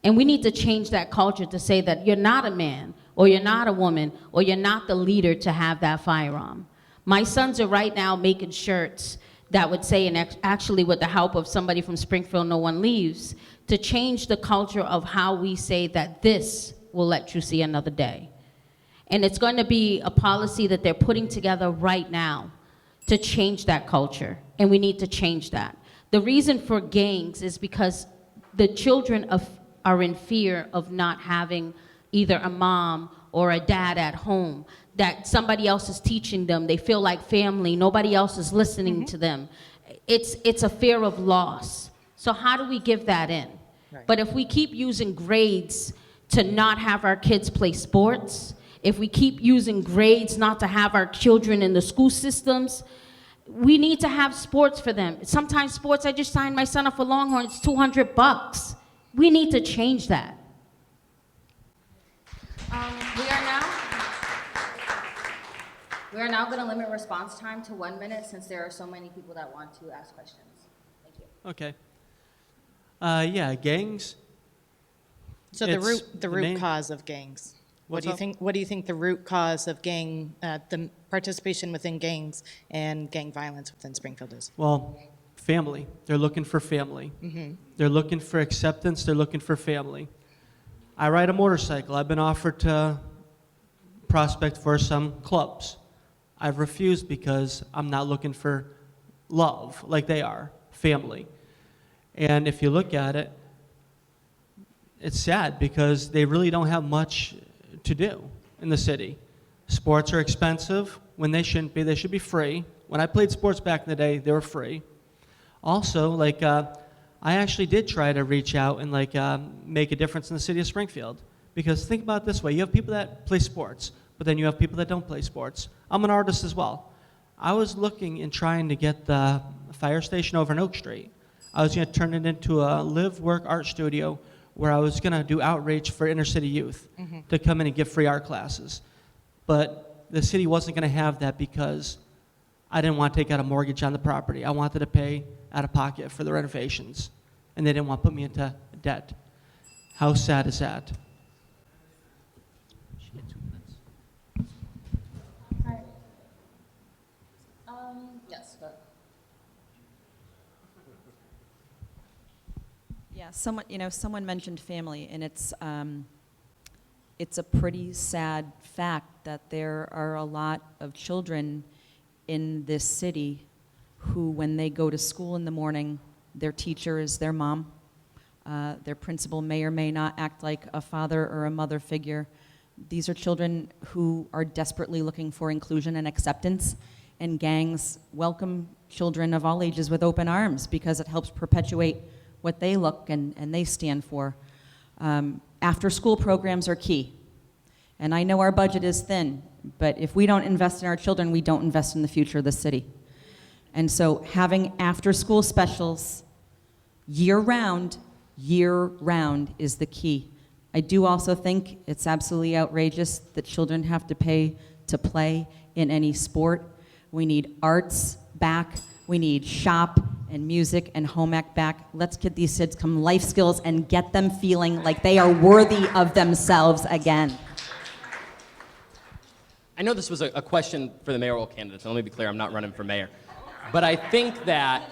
And we need to change that culture to say that you're not a man, or you're not a woman, or you're not the leader to have that firearm. My sons are right now making shirts that would say, and actually with the help of somebody from Springfield, No One Leaves, to change the culture of how we say that this will let you see another day. And it's going to be a policy that they're putting together right now to change that culture, and we need to change that. The reason for gangs is because the children are in fear of not having either a mom or a dad at home, that somebody else is teaching them. They feel like family. Nobody else is listening to them. It's a fear of loss. So how do we give that in? Right. But if we keep using grades to not have our kids play sports, if we keep using grades not to have our children in the school systems, we need to have sports for them. Sometimes sports, I just signed my son up for Longhorn, it's $200. We need to change that. We are now going to limit response time to 1 minute since there are so many people that want to ask questions. Thank you. Okay. Yeah, gangs. So the root cause of gangs. What do you think the root cause of the participation within gangs and gang violence within Springfield is? Well, family. They're looking for family. Mm-hmm. They're looking for acceptance. They're looking for family. I ride a motorcycle. I've been offered to prospect for some clubs. I've refused because I'm not looking for love like they are, family. And if you look at it, it's sad because they really don't have much to do in the city. Sports are expensive when they shouldn't be. They should be free. When I played sports back in the day, they were free. Also, I actually did try to reach out and make a difference in the city of Springfield. Because think about it this way, you have people that play sports, but then you have people that don't play sports. I'm an artist as well. I was looking and trying to get the fire station over in Oak Street. I was going to turn it into a live-work art studio where I was going to do outreach for inner city youth to come in and give free art classes. But the city wasn't going to have that because I didn't want to take out a mortgage on the property. I wanted to pay out of pocket for the renovations, and they didn't want to put me into debt. How sad is that? Hi. Yes, but Yeah, someone mentioned family, and it's a pretty sad fact that there are a lot of children in this city who, when they go to school in the morning, their teacher is their mom. Their principal may or may not act like a father or a mother figure. These are children who are desperately looking for inclusion and acceptance, and gangs welcome children of all ages with open arms because it helps perpetuate what they look and they stand for. After-school programs are key. And I know our budget is thin, but if we don't invest in our children, we don't invest in the future of the city. And so having after-school specials year-round is the key. I do also think it's absolutely outrageous that children have to pay to play in any sport. We need arts back. We need shop and music and home ec back. Let's get these kids some life skills and get them feeling like they are worthy of themselves again. I know this was a question for the mayoral candidates, and let me be clear, I'm not running for mayor. But I think that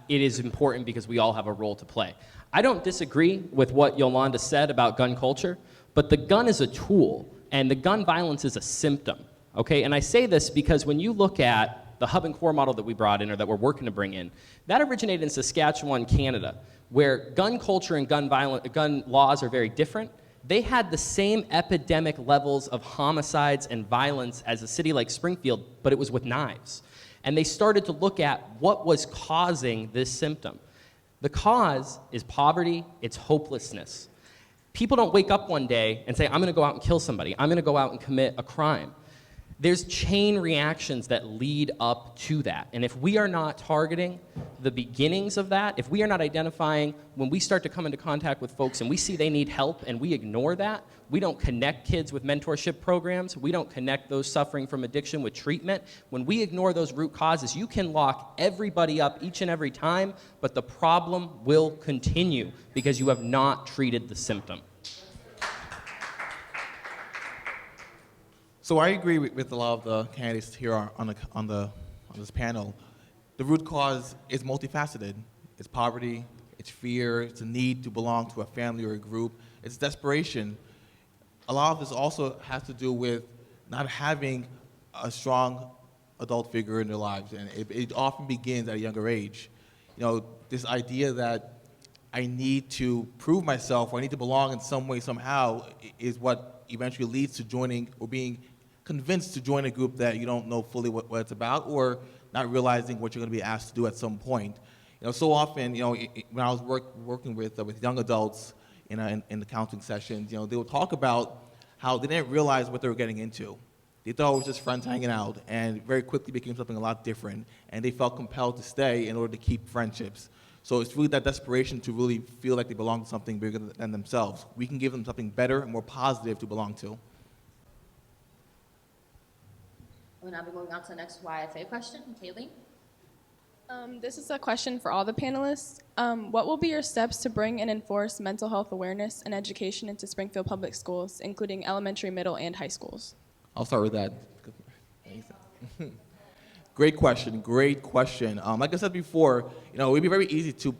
it is important because we all have a role to play. I don't disagree with what Yolanda said about gun culture, but the gun is a tool, and the gun violence is a symptom, okay? And I say this because when you look at the hub and core model that we brought in, or that we're working to bring in, that originated in Saskatchewan, Canada, where gun culture and gun laws are very different. They had the same epidemic levels of homicides and violence as a city like Springfield, but it was with knives. And they started to look at what was causing this symptom. The cause is poverty, it's hopelessness. People don't wake up one day and say, I'm gonna go out and kill somebody, I'm gonna go out and commit a crime. There's chain reactions that lead up to that. And if we are not targeting the beginnings of that, if we are not identifying when we start to come into contact with folks and we see they need help and we ignore that, we don't connect kids with mentorship programs, we don't connect those suffering from addiction with treatment. When we ignore those root causes, you can lock everybody up each and every time, but the problem will continue because you have not treated the symptom. So I agree with a lot of the candidates here on this panel. The root cause is multifaceted. It's poverty, it's fear, it's a need to belong to a family or a group, it's desperation. A lot of this also has to do with not having a strong adult figure in their lives, and it often begins at a younger age. You know, this idea that I need to prove myself or I need to belong in some way, somehow, is what eventually leads to joining or being convinced to join a group that you don't know fully what it's about, or not realizing what you're going to be asked to do at some point. You know, so often, you know, when I was working with young adults in the counseling sessions, you know, they would talk about how they didn't realize what they were getting into. They thought it was just friends hanging out, and very quickly became something a lot different, and they felt compelled to stay in order to keep friendships. So it's really that desperation to really feel like they belong to something bigger than themselves. We can give them something better and more positive to belong to. we'll now be moving on to the next YFA question. Kaylee? This is a question for all the panelists. What will be your steps to bring and enforce mental health awareness and education into Springfield Public Schools, including elementary, middle, and high schools? I'll start with that. Great question, great question. Like I said before, you know, it'd be very easy to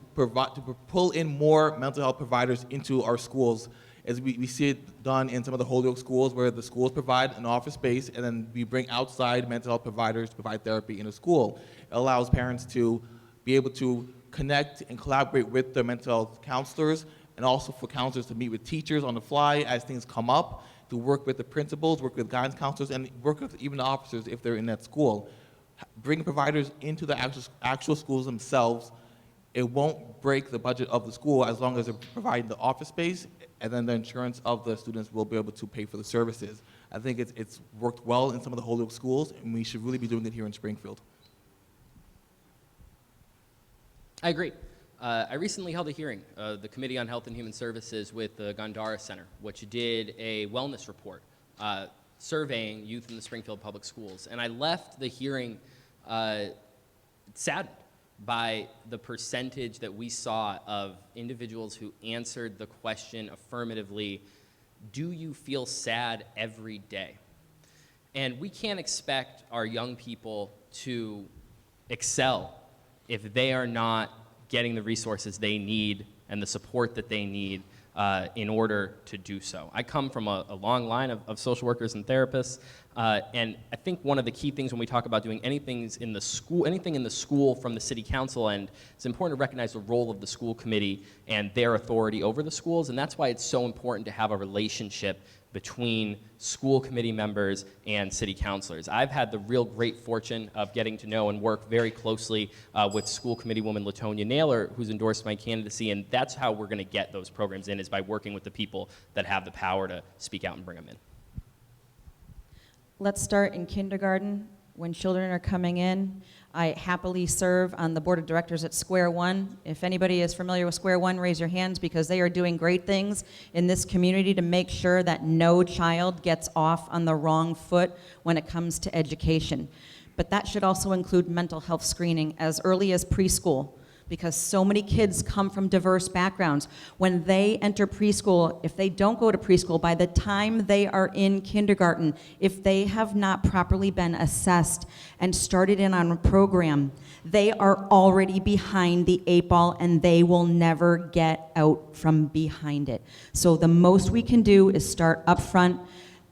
pull in more mental health providers into our schools, as we see it done in some of the Holyoke schools, where the schools provide an office space and then we bring outside mental health providers to provide therapy in a school. It allows parents to be able to connect and collaborate with their mental health counselors, and also for counselors to meet with teachers on the fly as things come up, to work with the principals, work with guidance counselors, and work with even the officers if they're in that school. Bring providers into the actual schools themselves. It won't break the budget of the school as long as they're providing the office space, and then the insurance of the students will be able to pay for the services. I think it's worked well in some of the Holyoke schools, and we should really be doing it here in Springfield. I agree. I recently held a hearing, the Committee on Health and Human Services with the Gandara Center, which did a wellness report surveying youth in the Springfield Public Schools. And I left the hearing saddened by the percentage that we saw of individuals who answered the question affirmatively, do you feel sad every day? And we can't expect our young people to excel if they are not getting the resources they need and the support that they need in order to do so. I come from a long line of social workers and therapists, and I think one of the key things when we talk about doing anything in the school from the city council end, it's important to recognize the role of the school committee and their authority over the schools, and that's why it's so important to have a relationship between school committee members and city councilors. I've had the real great fortune of getting to know and work very closely with school committee woman LaTonya Naylor, who's endorsed my candidacy, and that's how we're going to get those programs in, is by working with the people that have the power to speak out and bring them in. Let's start in kindergarten. When children are coming in, I happily serve on the board of directors at Square One. If anybody is familiar with Square One, raise your hands, because they are doing great things in this community to make sure that no child gets off on the wrong foot when it comes to education. But that should also include mental health screening as early as preschool, because so many kids come from diverse backgrounds. When they enter preschool, if they don't go to preschool, by the time they are in kindergarten, if they have not properly been assessed and started in on a program, they are already behind the 8 ball and they will never get out from behind it. So the most we can do is start up front.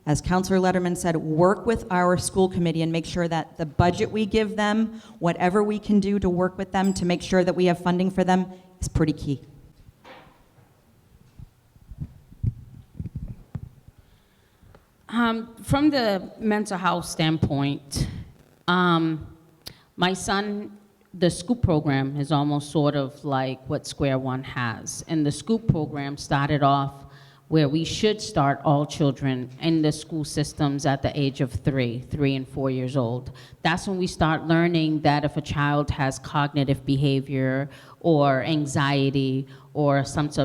As Councilor Letterman said, work with our school committee and make sure that the budget we give them, whatever we can do to work with them to make sure that we have funding for them, is pretty key. From the mental health standpoint, my son, the SCOOP program is almost sort of like what Square One has. And the SCOOP program started off where we should start all children in the school systems at the age of 3 and 4 years old. That's when we start learning that if a child has cognitive behavior or anxiety or such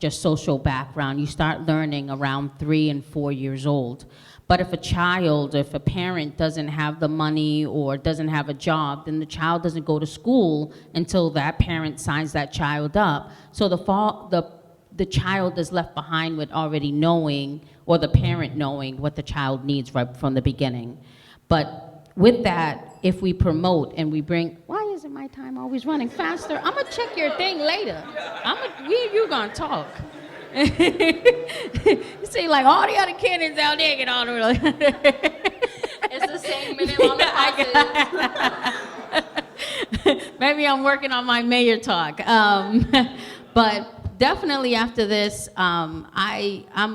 a social background, you start learning around 3 and 4 years old. But if a parent doesn't have the money or doesn't have a job, then the child doesn't go to school until that parent signs that child up. So the child is left behind with already knowing, or the parent knowing, what the child needs right from the beginning. But with that, if we promote and we bring, why isn't my time always running faster? I'm gonna check your thing later. You gonna talk. You see, like all the other candidates out there get all the It's the same minute on the process. Maybe I'm working on my mayor talk. But definitely after this, I'm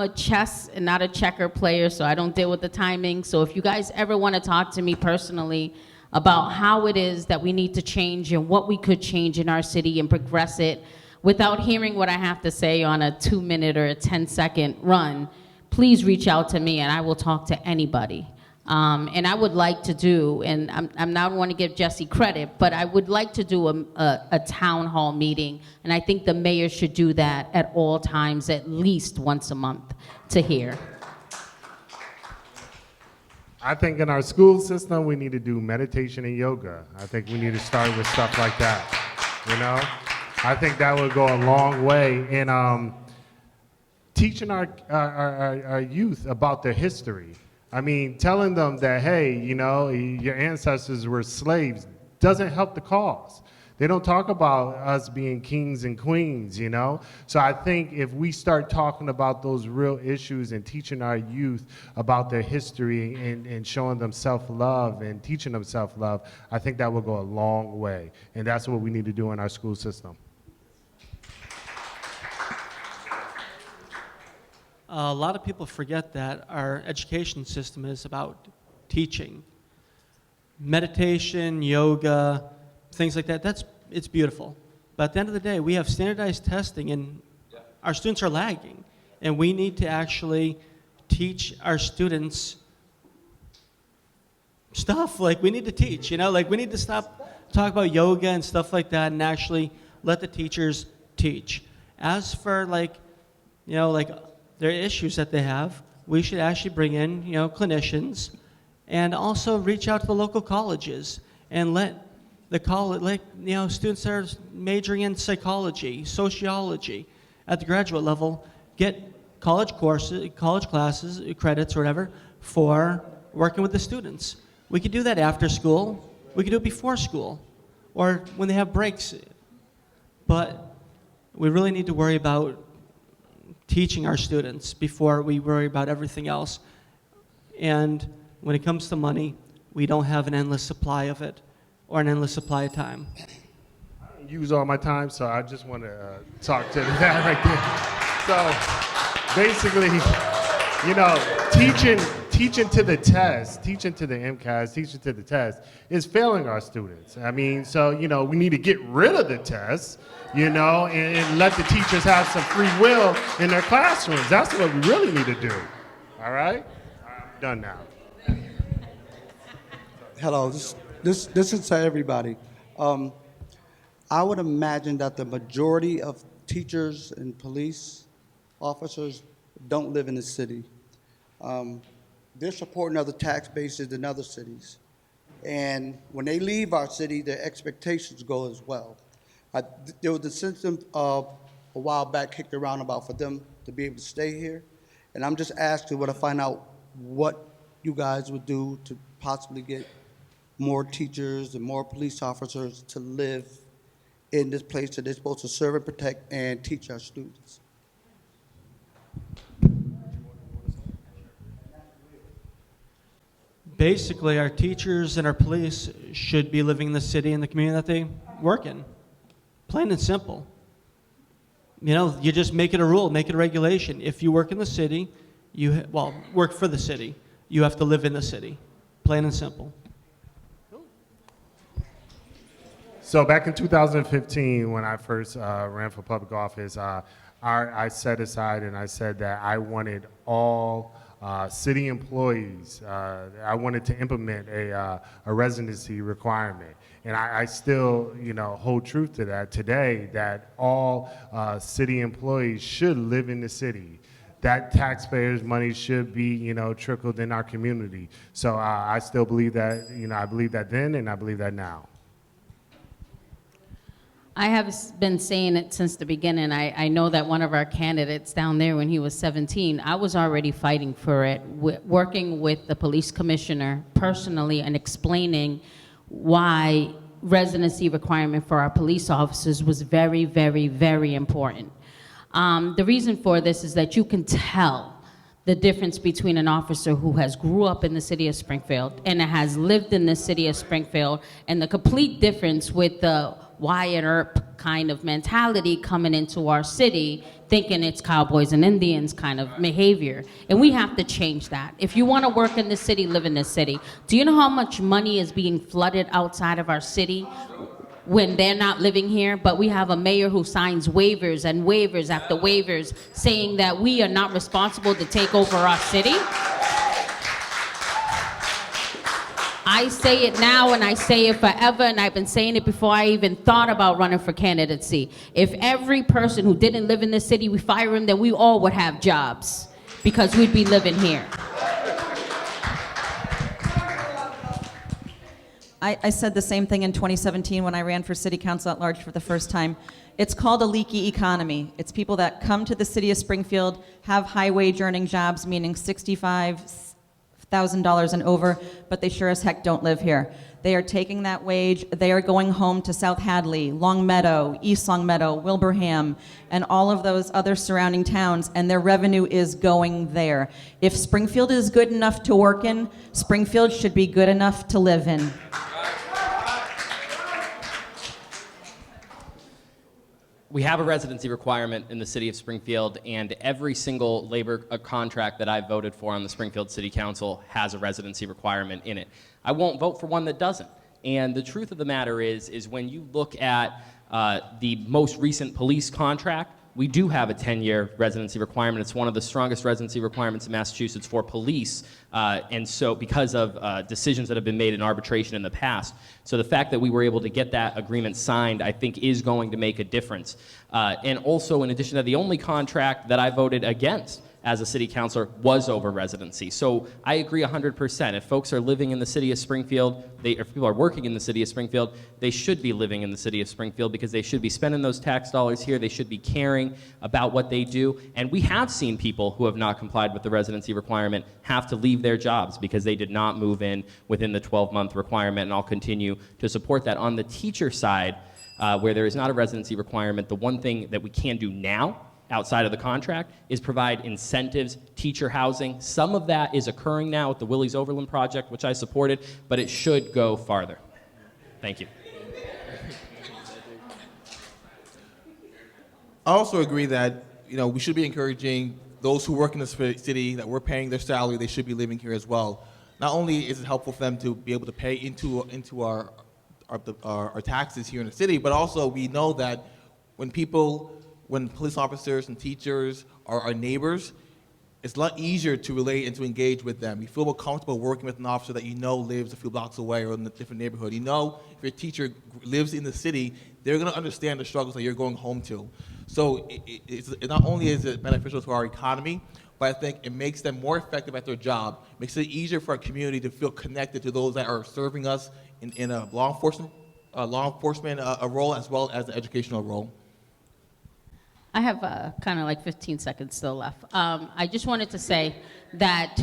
a chess and not a checker player, so I don't deal with the timing. So if you guys ever want to talk to me personally about how it is that we need to change and what we could change in our city and progress it without hearing what I have to say on a 2-minute or a 10-second run, please reach out to me and I will talk to anybody. And I would like to do, and I'm not want to give Jesse credit, but I would like to do a town hall meeting, and I think the mayor should do that at all times, at least once a month, to hear. I think in our school system, we need to do meditation and yoga. I think we need to start with stuff like that, you know? I think that would go a long way in teaching our youth about their history. I mean, telling them that, hey, you know, your ancestors were slaves doesn't help the cause. They don't talk about us being kings and queens, you know? So I think if we start talking about those real issues and teaching our youth about their history and showing them self-love and teaching them self-love, I think that will go a long way. And that's what we need to do in our school system. A lot of people forget that our education system is about teaching. Meditation, yoga, things like that, it's beautiful. But at the end of the day, we have standardized testing and our students are lagging. And we need to actually teach our students stuff. Like, we need to teach, you know? Like, we need to stop talking about yoga and stuff like that and actually let the teachers teach. As for, like, you know, like, their issues that they have, we should actually bring in, you know, clinicians and also reach out to the local colleges and let the college, like, you know, students that are majoring in psychology, sociology at the graduate level get college courses, college classes, credits or whatever for working with the students. We could do that after school. We could do it before school or when they have breaks. But we really need to worry about teaching our students before we worry about everything else. And when it comes to money, we don't have an endless supply of it or an endless supply of time. I don't use all my time, so I just want to talk to that right there. So basically, you know, teaching to the test, teaching to the MCAS, teaching to the test is failing our students. I mean, so, you know, we need to get rid of the tests, you know, and let the teachers have some free will in their classrooms. That's what we really need to do. All right? I'm done now. Hello, this is to everybody. I would imagine that the majority of teachers and police officers don't live in the city. They're supporting other tax bases in other cities. And when they leave our city, their expectations go as well. There was a system a while back kicked around about for them to be able to stay here. And I'm just asking, want to find out what you guys would do to possibly get more teachers and more police officers to live in this place that they're supposed to serve and protect and teach our students. Basically, our teachers and our police should be living in the city and the community that they work in. Plain and simple. You know, you just make it a rule, make it a regulation. If you work in the city, work for the city, you have to live in the city. Plain and simple. So back in 2015, when I first ran for public office, I set aside and I said that I wanted all city employees, I wanted to implement a residency requirement. And I still, you know, hold truth to that today, that all city employees should live in the city. That taxpayers' money should be, you know, trickled in our community. So I still believe that, you know, I believe that then and I believe that now. I have been saying it since the beginning. I know that one of our candidates down there, when he was 17, I was already fighting for it, working with the police commissioner personally and explaining why residency requirement for our police officers was very, very, very important. The reason for this is that you can tell the difference between an officer who has grew up in the city of Springfield and has lived in the city of Springfield, and the complete difference with the Wyatt Earp kind of mentality coming into our city, thinking it's cowboys and Indians kind of behavior. And we have to change that. If you want to work in the city, live in the city. Do you know how much money is being flooded outside of our city when they're not living here? But we have a mayor who signs waivers and waivers after waivers saying that we are not responsible to take over our city. I say it now and I say it forever, and I've been saying it before I even thought about running for candidacy. If every person who didn't live in this city, we fire him, then we all would have jobs because we'd be living here. I said the same thing in 2017 when I ran for city council at large for the first time. It's called a leaky economy. It's people that come to the city of Springfield, have high wage earning jobs, meaning $65,000 and over, but they sure as heck don't live here. They are taking that wage, they are going home to South Hadley, Long Meadow, East Long Meadow, Wilbraham, and all of those other surrounding towns, and their revenue is going there. If Springfield is good enough to work in, Springfield should be good enough to live in. We have a residency requirement in the city of Springfield, and every single labor contract that I voted for on the Springfield City Council has a residency requirement in it. I won't vote for one that doesn't. And the truth of the matter is when you look at the most recent police contract, we do have a 10-year residency requirement. It's one of the strongest residency requirements in Massachusetts for police, and so because of decisions that have been made in arbitration in the past. So the fact that we were able to get that agreement signed, I think, is going to make a difference. And also, in addition to that, the only contract that I voted against as a city councilor was over residency. So I agree 100%. If folks are living in the city of Springfield, if people are working in the city of Springfield, they should be living in the city of Springfield because they should be spending those tax dollars here. They should be caring about what they do. And we have seen people who have not complied with the residency requirement have to leave their jobs because they did not move in within the 12-month requirement, and I'll continue to support that. On the teacher side, where there is not a residency requirement, the one thing that we can do now outside of the contract is provide incentives, teacher housing. Some of that is occurring now with the Willys Overland project, which I supported, but it should go farther. Thank you. I also agree that we should be encouraging those who work in the city that we're paying their salary. They should be living here as well. Not only is it helpful for them to be able to pay into our taxes here in the city, but also we know that when police officers and teachers are our neighbors, it's a lot easier to relate and to engage with them. You feel more comfortable working with an officer that lives a few blocks away or in a different neighborhood. If your teacher lives in the city, they're going to understand the struggles that you're going home to. So not only is it beneficial to our economy, but I think it makes them more effective at their job. It makes it easier for our community to feel connected to those that are serving us in a law enforcement role as well as the educational role. I have kind of like 15 seconds still left. I just wanted to say that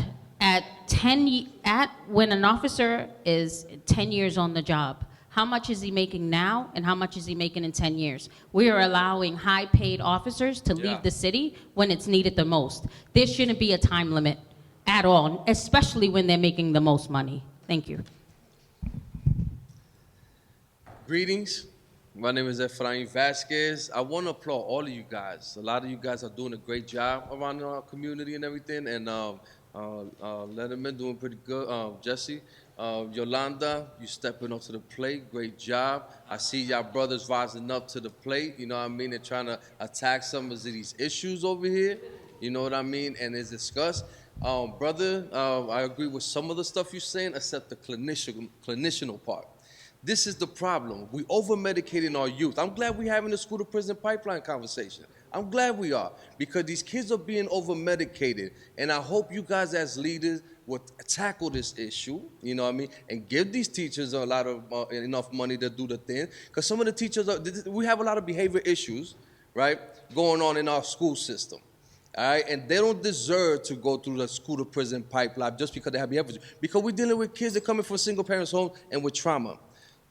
when an officer is 10 years on the job, how much is he making now and how much is he making in 10 years? We are allowing high-paid officers to leave the city when it's needed the most. There shouldn't be a time limit at all, especially when they're making the most money. Thank you. Greetings. My name is Efrain Vasquez. I want to applaud all of you guys. A lot of you guys are doing a great job around our community and everything, and Letterman doing pretty good. Jesse, Yolanda, you stepping up to the plate. Great job. I see y'all brothers rising up to the plate, you know what I mean, and trying to attack some of these issues over here, you know what I mean, and it's discussed. Brother, I agree with some of the stuff you're saying, except the clinicianal part. This is the problem. We over-medicating our youth. I'm glad we're having the school-to-prison pipeline conversation. I'm glad we are, because these kids are being over-medicated, and I hope you guys as leaders will tackle this issue, you know what I mean, and give these teachers a lot of enough money to do the thing, because some of the teachers, we have a lot of behavior issues, right, going on in our school system. All right, and they don't deserve to go through the school-to-prison pipeline just because they have behavior issues, because we're dealing with kids that are coming from single parents' homes and with trauma.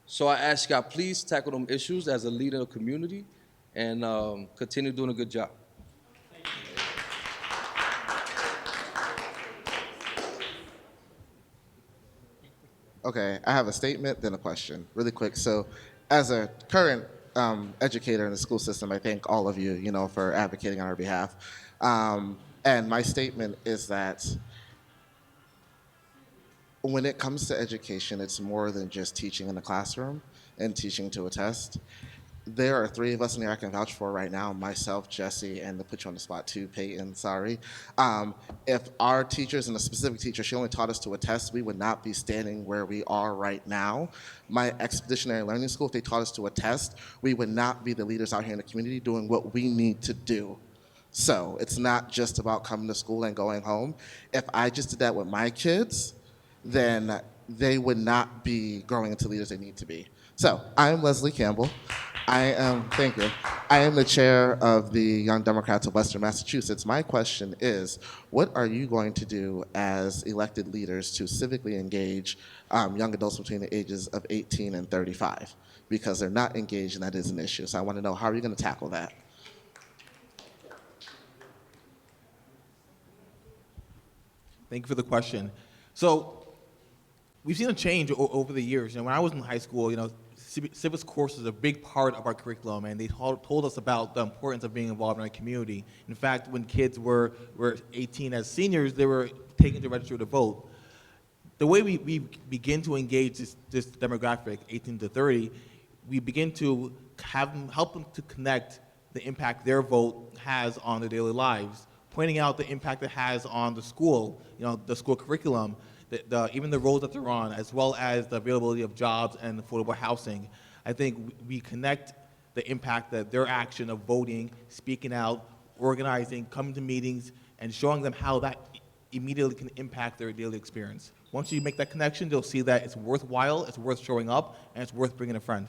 So I ask y'all, please tackle them issues as a leader of the community and continue doing a good job. Okay, I have a statement, then a question, really quick. So as a current educator in the school system, I thank all of you, for advocating on our behalf. And my statement is that when it comes to education, it's more than just teaching in the classroom and teaching to a test. There are three of us in here I can vouch for right now, myself, Jesse, and to put you on the spot too, Peyton, sorry. If our teachers, and a specific teacher, she only taught us to a test, we would not be standing where we are right now. My expeditionary learning school, if they taught us to a test, we would not be the leaders out here in the community doing what we need to do. So it's not just about coming to school and going home. If I just did that with my kids, then they would not be growing into leaders they need to be. So I'm Leslie Campbell. Thank you. I am the chair of the Young Democrats of Western Massachusetts. My question is, what are you going to do as elected leaders to civically engage young adults between the ages of 18 and 35? Because they're not engaged and that is an issue. So I want to know, how are you going to tackle that? Thank you for the question. So we've seen a change over the years. When I was in high school, civics course is a big part of our curriculum, and they told us about the importance of being involved in our community. In fact, when kids were 18 as seniors, they were taken to register to vote. The way we begin to engage this demographic, 18 to 30, we begin to help them to connect the impact their vote has on their daily lives, pointing out the impact it has on the school, the school curriculum, even the roads that they're on, as well as the availability of jobs and affordable housing. I think we connect the impact that their action of voting, speaking out, organizing, coming to meetings, and showing them how that immediately can impact their daily experience. Once you make that connection, they'll see that it's worthwhile, it's worth showing up, and it's worth bringing a friend.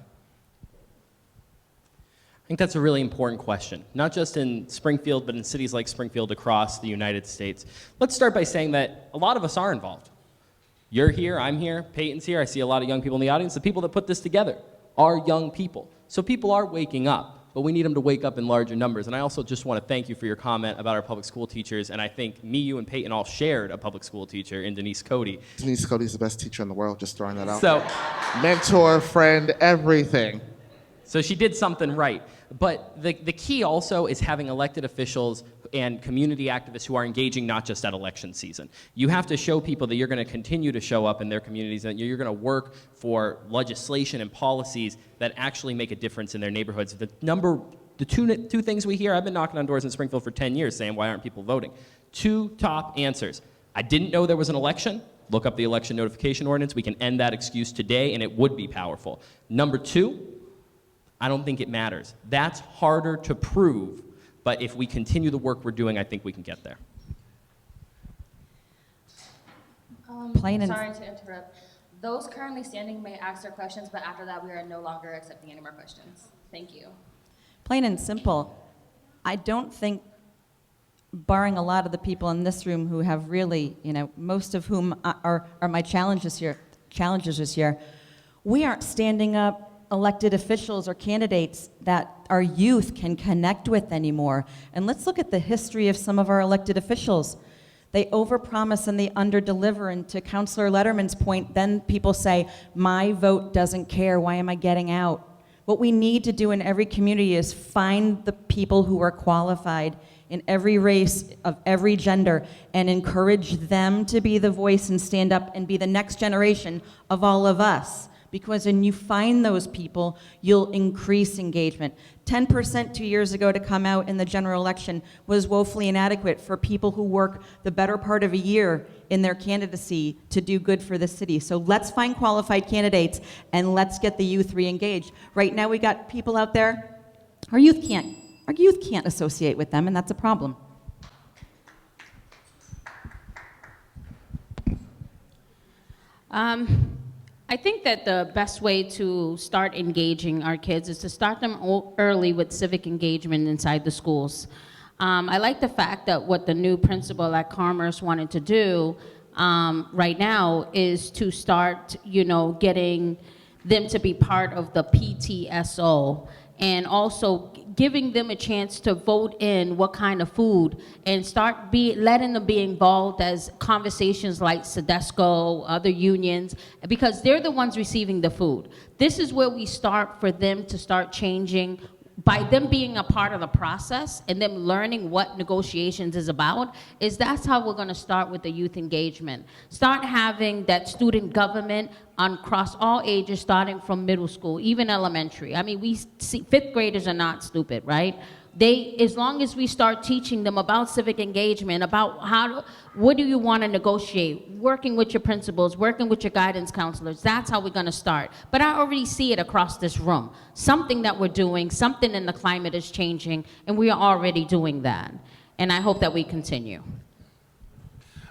I think that's a really important question, not just in Springfield, but in cities like Springfield across the United States. Let's start by saying that a lot of us are involved. You're here, I'm here, Peyton's here, I see a lot of young people in the audience. The people that put this together are young people. So people are waking up, but we need them to wake up in larger numbers. And I also just want to thank you for your comment about our public school teachers, and I think me, you, and Peyton all shared a public school teacher in Denise Cody. Denise Cody's the best teacher in the world, just throwing that out. So, mentor, friend, everything. So she did something right. But the key also is having elected officials and community activists who are engaging not just at election season. You have to show people that you're going to continue to show up in their communities, and you're going to work for legislation and policies that actually make a difference in their neighborhoods. The two things we hear, I've been knocking on doors in Springfield for 10 years saying, why aren't people voting? Two top answers. I didn't know there was an election. Look up the election notification ordinance. We can end that excuse today, and it would be powerful. Number two, I don't think it matters. That's harder to prove, but if we continue the work we're doing, I think we can get there. Sorry to interrupt. Those currently standing may ask their questions, but after that, we are no longer accepting any more questions. Thank you. Plain and simple, I don't think, barring a lot of the people in this room who have really, most of whom are my challenges this year, we aren't standing up elected officials or candidates that our youth can connect with anymore. And let's look at the history of some of our elected officials. They overpromise and they underdeliver, and to Councilor Letterman's point, then people say, my vote doesn't care, why am I getting out? What we need to do in every community is find the people who are qualified in every race, of every gender, and encourage them to be the voice and stand up and be the next generation of all of us. Because when you find those people, you'll increase engagement. 10% 2 years ago to come out in the general election was woefully inadequate for people who work the better part of a year in their candidacy to do good for the city. So let's find qualified candidates and let's get the youth re-engaged. Right now we got people out there, our youth can't associate with them, and that's a problem. I think that the best way to start engaging our kids is to start them early with civic engagement inside the schools. I like the fact that what the new principal at Commerce wanted to do right now is to start, getting them to be part of the PTSO, and also giving them a chance to vote in what kind of food, and start letting them be involved as conversations like Sedesco, other unions, because they're the ones receiving the food. This is where we start for them to start changing, by them being a part of the process and them learning what negotiations is about. That's how we're going to start with the youth engagement. Start having that student government across all ages, starting from middle school, even elementary. I mean, we see fifth graders are not stupid, right? As long as we start teaching them about civic engagement, about what do you want to negotiate, working with your principals, working with your guidance counselors, that's how we're going to start. But I already see it across this room. Something that we're doing, something in the climate is changing, and we are already doing that. And I hope that we continue.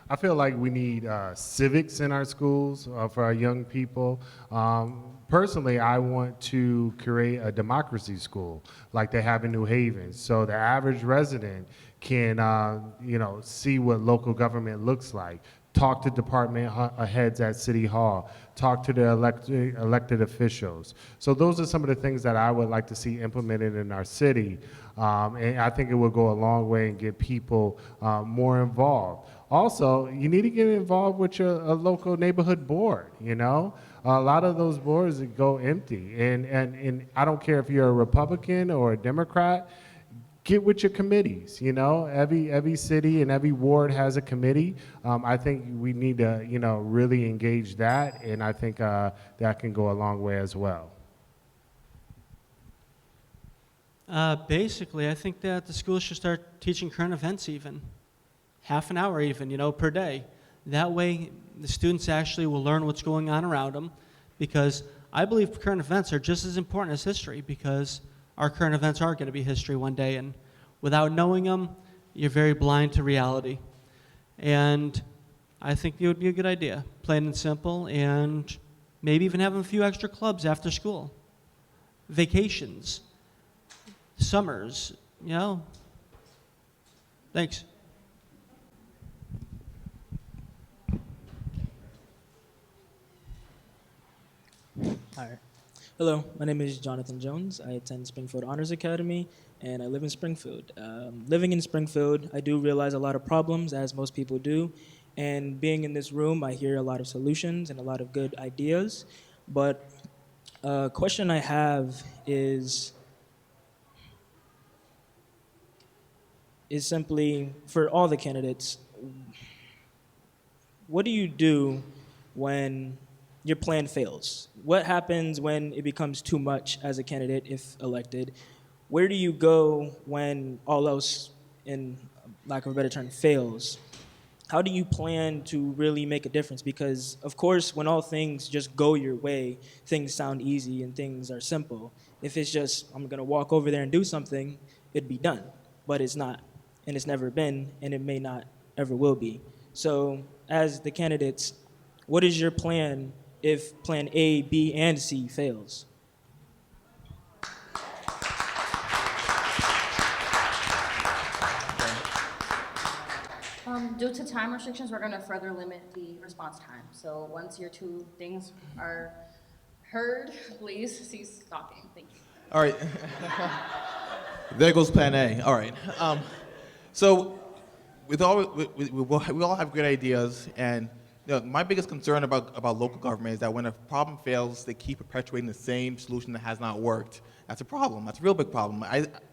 I feel like we need civics in our schools for our young people. Personally, I want to create a democracy school like they have in New Haven, so the average resident can, see what local government looks like. Talk to department heads at City Hall, talk to the elected officials. So those are some of the things that I would like to see implemented in our city, and I think it will go a long way and get people more involved. Also, you need to get involved with your local neighborhood board, A lot of those boards go empty, and I don't care if you're a Republican or a Democrat, get with your committees, Every city and every ward has a committee. I think we need to, really engage that, and I think that can go a long way as well. Basically, I think that the schools should start teaching current events even. Half an hour even, per day. That way, the students actually will learn what's going on around them, because I believe current events are just as important as history, because our current events are going to be history one day, and without knowing them, you're very blind to reality. And I think it would be a good idea, plain and simple, and maybe even having a few extra clubs after school. Vacations, summers, you know. Thanks. Hi. Hello, my name is Jonathan Jones. I attend Springfield Honors Academy, and I live in Springfield. Living in Springfield, I do realize a lot of problems, as most people do. And being in this room, I hear a lot of solutions and a lot of good ideas. But a question I have is simply, for all the candidates, what do you do when your plan fails? What happens when it becomes too much as a candidate if elected? Where do you go when all else, in lack of a better term, fails? How do you plan to really make a difference? Because, of course, when all things just go your way, things sound easy and things are simple. If it's just, I'm going to walk over there and do something, it'd be done. But it's not, and it's never been, and it may not ever will be. So, as the candidates, what is your plan if plan A, B, and C fails? Due to time restrictions, we're going to further limit the response time. So once your two things are heard, please cease talking. Thank you. All right. There goes plan A. All right. So we all have great ideas, and you know, my biggest concern about local government is that when a problem fails, they keep perpetuating the same solution that has not worked. That's a problem. That's a real big problem.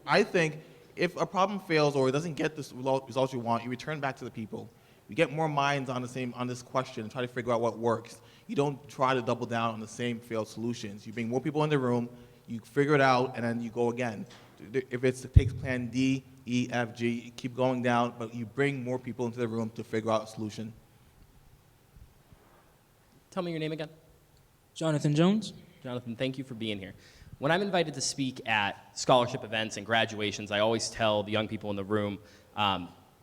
I think if a problem fails or it doesn't get the results you want, you return back to the people. You get more minds on this question and try to figure out what works. You don't try to double down on the same failed solutions. You bring more people in the room, you figure it out, and then you go again. If it takes plan D, E, F, G, you keep going down, but you bring more people into the room to figure out a solution. Tell me your name again. Jonathan Jones. Jonathan, thank you for being here. When I'm invited to speak at scholarship events and graduations, I always tell the young people in the room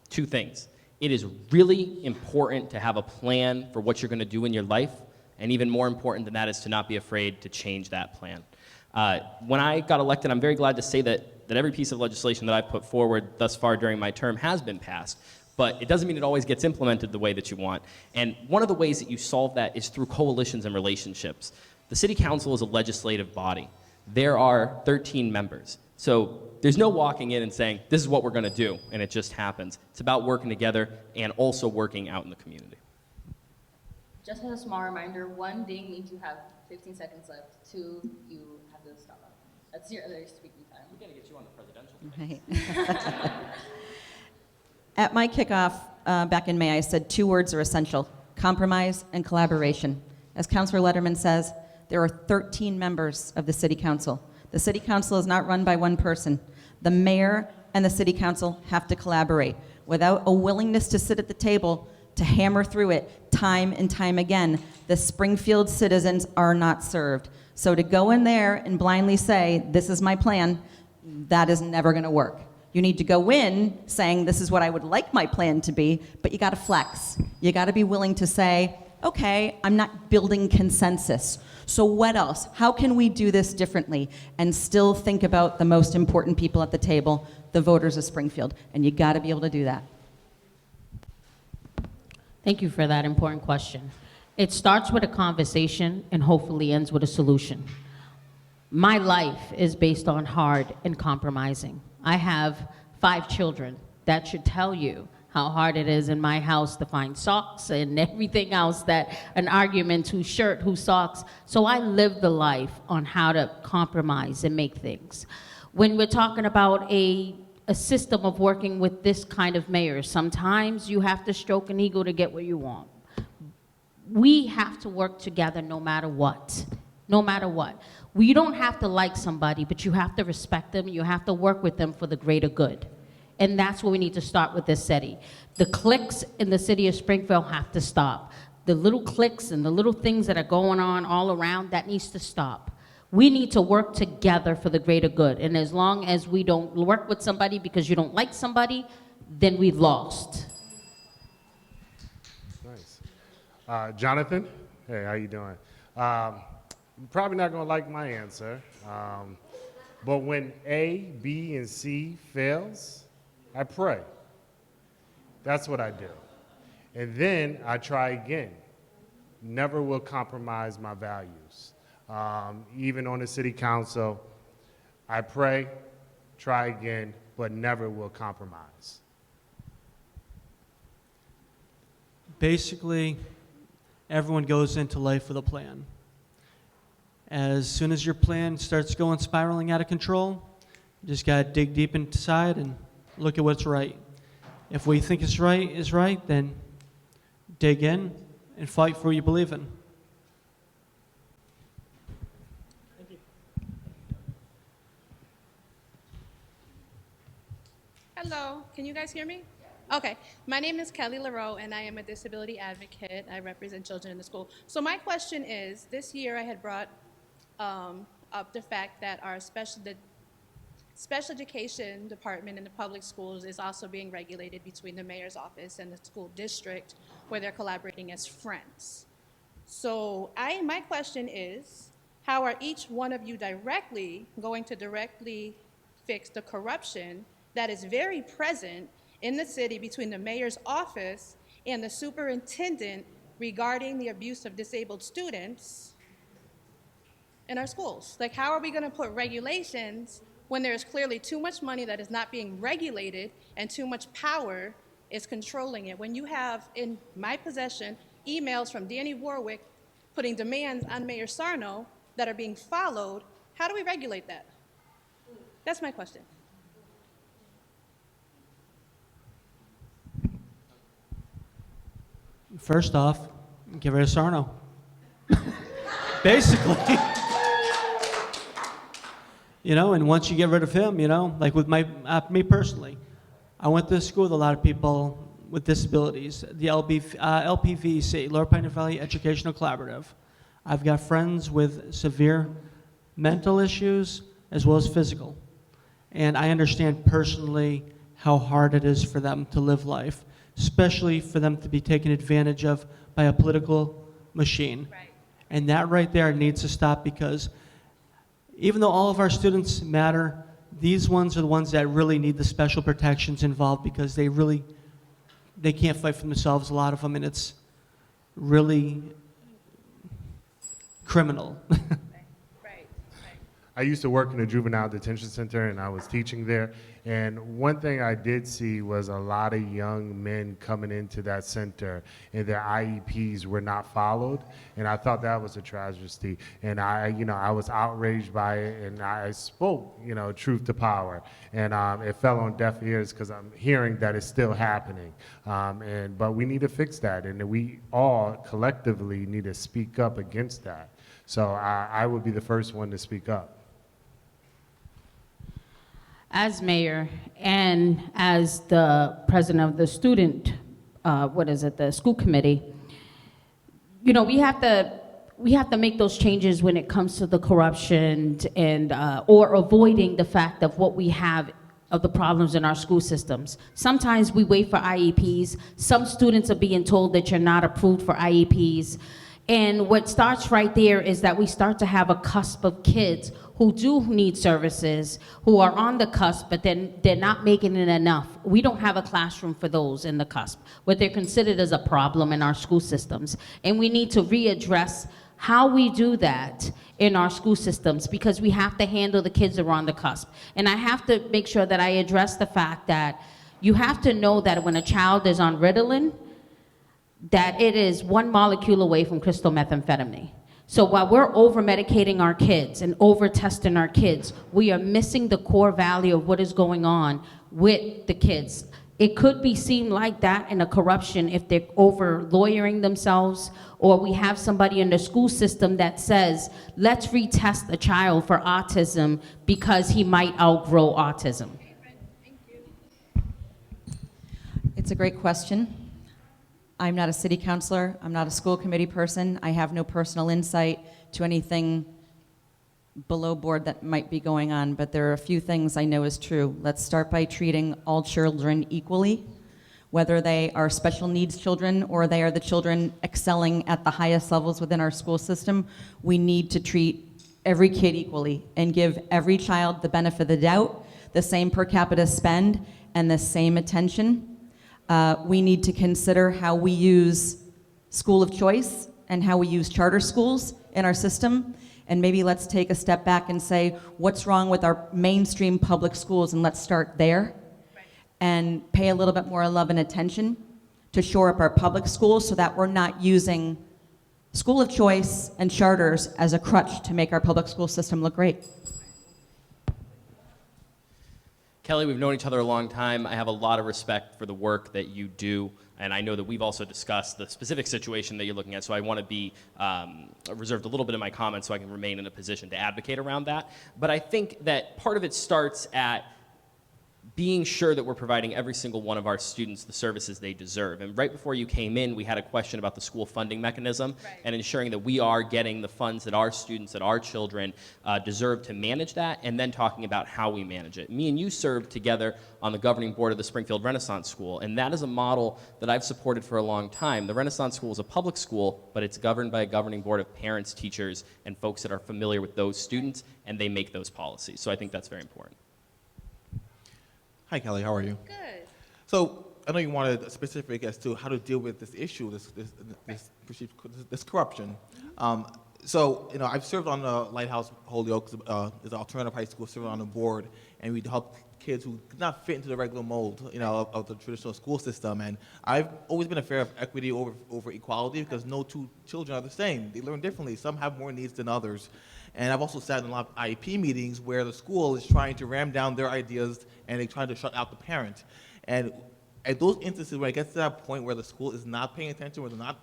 two things. It is really important to have a plan for what you're going to do in your life, and even more important than that is to not be afraid to change that plan. When I got elected, I'm very glad to say that every piece of legislation that I've put forward thus far during my term has been passed. But it doesn't mean it always gets implemented the way that you want. And one of the ways that you solve that is through coalitions and relationships. The City Council is a legislative body. There are 13 members. So there's no walking in and saying, this is what we're going to do, and it just happens. It's about working together and also working out in the community. Just as a small reminder, 1, ding means you have 15 seconds left. 2, you have to stop. That's your other speaking time. We're going to get you on the presidential Right. At my kickoff back in May, I said 2 words are essential: compromise and collaboration. As Councilor Letterman says, there are 13 members of the City Council. The City Council is not run by one person. The mayor and the City Council have to collaborate. Without a willingness to sit at the table to hammer through it time and time again, the Springfield citizens are not served. So to go in there and blindly say, this is my plan, that is never going to work. You need to go in saying, this is what I would like my plan to be, but you got to flex. You got to be willing to say, okay, I'm not building consensus. So what else? How can we do this differently and still think about the most important people at the table, the voters of Springfield? And you got to be able to do that. Thank you for that important question. It starts with a conversation and hopefully ends with a solution. My life is based on hard and compromising. I have 5 children. That should tell you how hard it is in my house to find socks and everything else, that an argument, whose shirt, whose socks. So I live the life on how to compromise and make things. When we're talking about a system of working with this kind of mayor, sometimes you have to stroke an ego to get what you want. We have to work together no matter what. No matter what. You don't have to like somebody, but you have to respect them. You have to work with them for the greater good. And that's where we need to start with this city. The cliques in the city of Springfield have to stop. The little cliques and the little things that are going on all around, that needs to stop. We need to work together for the greater good. And as long as we don't work with somebody because you don't like somebody, then we've lost. Nice. Jonathan, hey, how you doing? You're probably not gonna like my answer, but when A, B, and C fails, I pray. That's what I do. And then I try again. Never will compromise my values. Even on the city council, I pray, try again, but never will compromise. Basically, everyone goes into life with a plan. As soon as your plan starts going spiraling out of control, you just gotta dig deep inside and look at what's right. If what you think is right, then dig in and fight for what you believe in. Hello, can you guys hear me? Okay, my name is Kelly Laro, and I am a disability advocate. I represent children in the school. So my question is, this year I had brought up the fact that the special education department in the public schools is also being regulated between the mayor's office and the school district, where they're collaborating as friends. So my question is, how are each one of you going to directly fix the corruption that is very present in the city between the mayor's office and the superintendent regarding the abuse of disabled students in our schools? Like, how are we going to put regulations when there is clearly too much money that is not being regulated and too much power is controlling it? When you have in my possession emails from Danny Warwick putting demands on Mayor Sarno that are being followed, how do we regulate that? That's my question. First off, get rid of Sarno. Basically. And once you get rid of him, like with me personally, I went to school with a lot of people with disabilities, the LPVC, Lower Pioneer Valley Educational Collaborative. I've got friends with severe mental issues as well as physical. And I understand personally how hard it is for them to live life, especially for them to be taken advantage of by a political machine. Right. And that right there needs to stop, because even though all of our students matter, these ones are the ones that really need the special protections involved, because they can't fight for themselves, a lot of them, and it's really criminal. I used to work in a juvenile detention center, and I was teaching there. And one thing I did see was a lot of young men coming into that center, and their IEPs were not followed. And I thought that was a tragedy. And I was outraged by it, and I spoke, truth to power. And it fell on deaf ears, because I'm hearing that it's still happening. But we need to fix that, and we all collectively need to speak up against that. So I would be the first one to speak up. As mayor and as the president of the the school committee, we have to make those changes when it comes to the corruption and or avoiding the fact of what we have of the problems in our school systems. Sometimes we wait for IEPs. Some students are being told that you're not approved for IEPs. And what starts right there is that we start to have a cusp of kids who do need services, who are on the cusp, but then they're not making it enough. We don't have a classroom for those in the cusp, what they're considered as a problem in our school systems. And we need to readdress how we do that in our school systems, because we have to handle the kids that are on the cusp. And I have to make sure that I address the fact that you have to know that when a child is on Ritalin, that it is one molecule away from crystal methamphetamine. So while we're over-medicating our kids and over-testing our kids, we are missing the core value of what is going on with the kids. It could be seen like that in a corruption if they're over-lawyering themselves, or we have somebody in the school system that says, let's retest a child for autism because he might outgrow autism. It's a great question. I'm not a city councilor. I'm not a school committee person. I have no personal insight to anything below board that might be going on, but there are a few things I know is true. Let's start by treating all children equally, whether they are special needs children or they are the children excelling at the highest levels within our school system. We need to treat every kid equally and give every child the benefit of the doubt, the same per capita spend, and the same attention. We need to consider how we use school of choice and how we use charter schools in our system. And maybe let's take a step back and say, what's wrong with our mainstream public schools? And let's start there and pay a little bit more love and attention to shore up our public schools so that we're not using school of choice and charters as a crutch to make our public school system look great. Kelly, we've known each other a long time. I have a lot of respect for the work that you do, and I know that we've also discussed the specific situation that you're looking at, so I want to be reserved a little bit of my comments so I can remain in a position to advocate around that. But I think that part of it starts at being sure that we're providing every single one of our students the services they deserve. And right before you came in, we had a question about the school funding mechanism and ensuring that we are getting the funds that our students, that our children deserve to manage that, and then talking about how we manage it. Me and you served together on the governing board of the Springfield Renaissance School, and that is a model that I've supported for a long time. The Renaissance School is a public school, but it's governed by a governing board of parents, teachers, and folks that are familiar with those students, and they make those policies. So I think that's very important. Hi, Kelly. How are you? Good. So I know you wanted a specific as to how to deal with this issue, this corruption. So I've served on the Lighthouse Holyoke, is an alternative high school, serving on the board, and we help kids who could not fit into the regular mold, of the traditional school system. And I've always been a fan of equity over equality because no two children are the same. They learn differently. Some have more needs than others. And I've also sat in a lot of IEP meetings where the school is trying to ram down their ideas and they try to shut out the parent. And at those instances where it gets to that point where the school is not paying attention, where they're not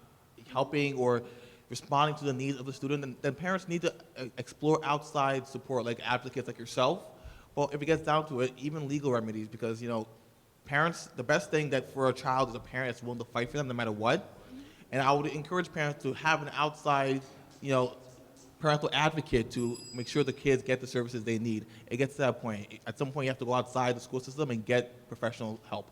helping or responding to the needs of the student, then parents need to explore outside support, like advocates like yourself. Well, if it gets down to it, even legal remedies, because parents, the best thing that for a child is a parent that's willing to fight for them no matter what. And I would encourage parents to have an outside, parental advocate to make sure the kids get the services they need. It gets to that point. At some point, you have to go outside the school system and get professional help.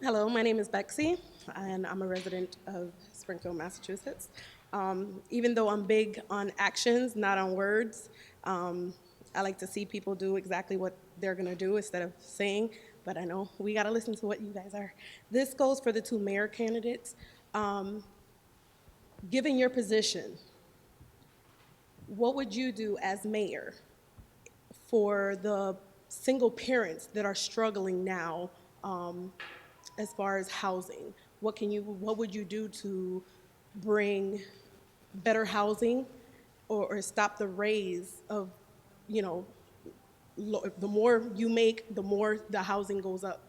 Hello, my name is Bexy, and I'm a resident of Springfield, Massachusetts. Even though I'm big on actions, not on words, I like to see people do exactly what they're going to do instead of saying, but I know we got to listen to what you guys are. This goes for the two mayor candidates. Given your position, what would you do as mayor for the single parents that are struggling now as far as housing? What would you do to bring better housing or stop the raise of, the more you make, the more the housing goes up?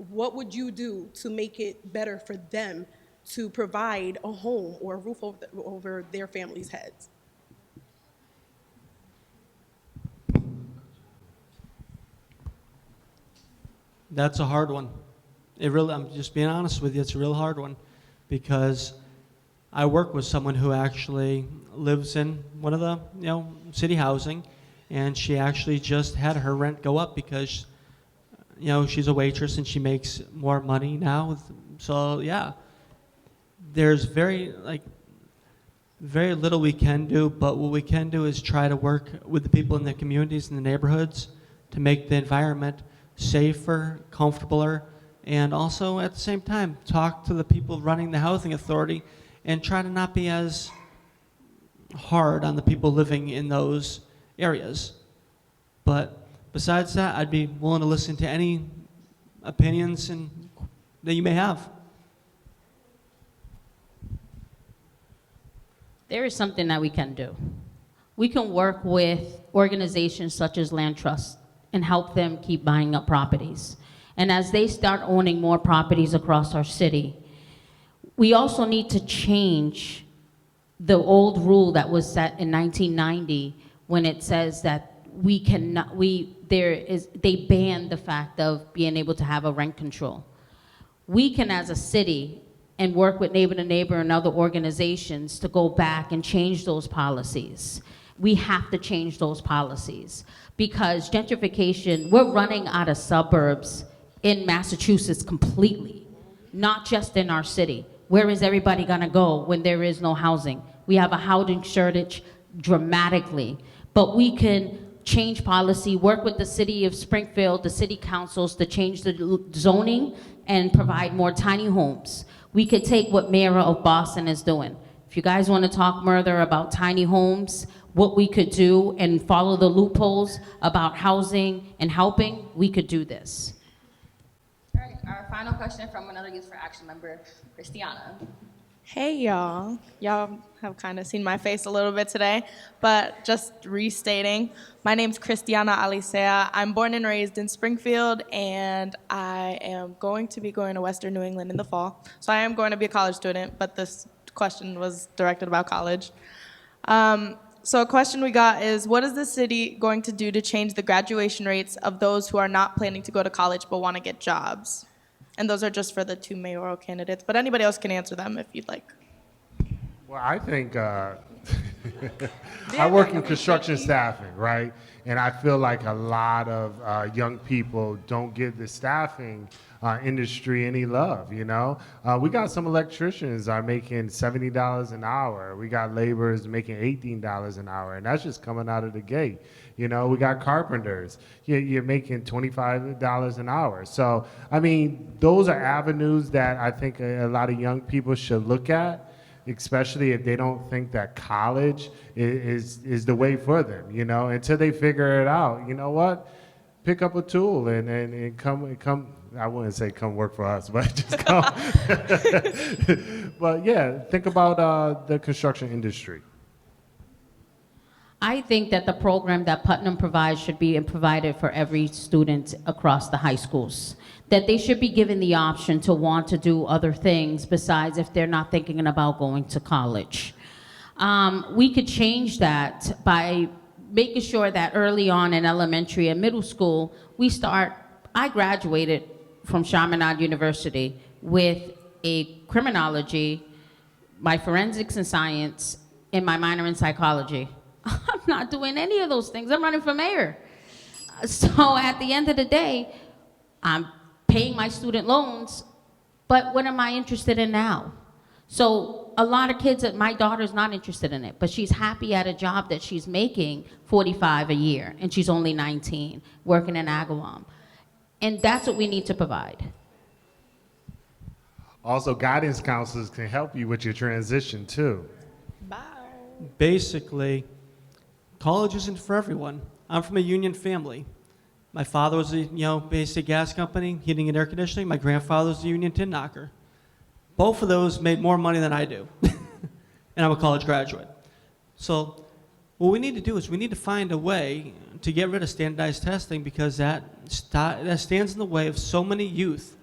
What would you do to make it better for them to provide a home or a roof over their families' heads? That's a hard one. I'm just being honest with you, it's a real hard one because I work with someone who actually lives in one of the, city housing, and she actually just had her rent go up because, she's a waitress and she makes more money now. So yeah, there's very little we can do, but what we can do is try to work with the people in the communities and the neighborhoods to make the environment safer, comfortabler, and also at the same time talk to the people running the housing authority and try to not be as hard on the people living in those areas. But besides that, I'd be willing to listen to any opinions that you may have. There is something that we can do. We can work with organizations such as Land Trust and help them keep buying up properties. And as they start owning more properties across our city, we also need to change the old rule that was set in 1990 when it says that they banned the fact of being able to have a rent control. we can, as a city, and work with Neighbor to Neighbor and other organizations to go back and change those policies. We have to change those policies because gentrification, we're running out of suburbs in Massachusetts completely, not just in our city. Where is everybody gonna go when there is no housing? We have a housing shortage dramatically, but we can change policy, work with the city of Springfield, the city councils to change the zoning and provide more tiny homes. We could take what Mayor of Boston is doing. If you guys want to talk further about tiny homes, what we could do and follow the loopholes about housing and helping, we could do this. All right, our final question from another Youth for Action member, Christiana. Hey y'all. Y'all have kind of seen my face a little bit today, but just restating, my name's Christiana Alicea. I'm born and raised in Springfield, and I am going to be going to Western New England in the fall. So I am going to be a college student, but this question was directed about college. So a question we got is, what is the city going to do to change the graduation rates of those who are not planning to go to college but want to get jobs? And those are just for the 2 mayoral candidates, but anybody else can answer them if you'd like. Well, I think I work in construction staffing, right? And I feel like a lot of young people don't give the staffing industry any love, you know? We got some electricians are making $70 an hour. We got laborers making $18 an hour, and that's just coming out of the gate. You know, we got carpenters. You're making $25 an hour. So, I mean, those are avenues that I think a lot of young people should look at, especially if they don't think that college is the way for them, you know, until they figure it out. You know what? Pick up a tool and come. I wouldn't say come work for us, but just come. But yeah, think about the construction industry. I think that the program that Putnam provides should be provided for every student across the high schools. That they should be given the option to want to do other things besides if they're not thinking about going to college. We could change that by making sure that early on in elementary and middle school, I graduated from Chaminade University with a criminology, my forensics and science, and my minor in psychology. I'm not doing any of those things. I'm running for mayor. So at the end of the day, I'm paying my student loans, but what am I interested in now? So a lot of kids, my daughter's not interested in it, but she's happy at a job that she's making $45 a year, and she's only 19, working in Agawam. And that's what we need to provide. Also, guidance counselors can help you with your transition too. Basically, college isn't for everyone. I'm from a union family. My father was a basic gas company, heating and air conditioning. My grandfather was a union tin knocker. Both of those made more money than I do. And I'm a college graduate. So what we need to do is we need to find a way to get rid of standardized testing because that stands in the way of so many youth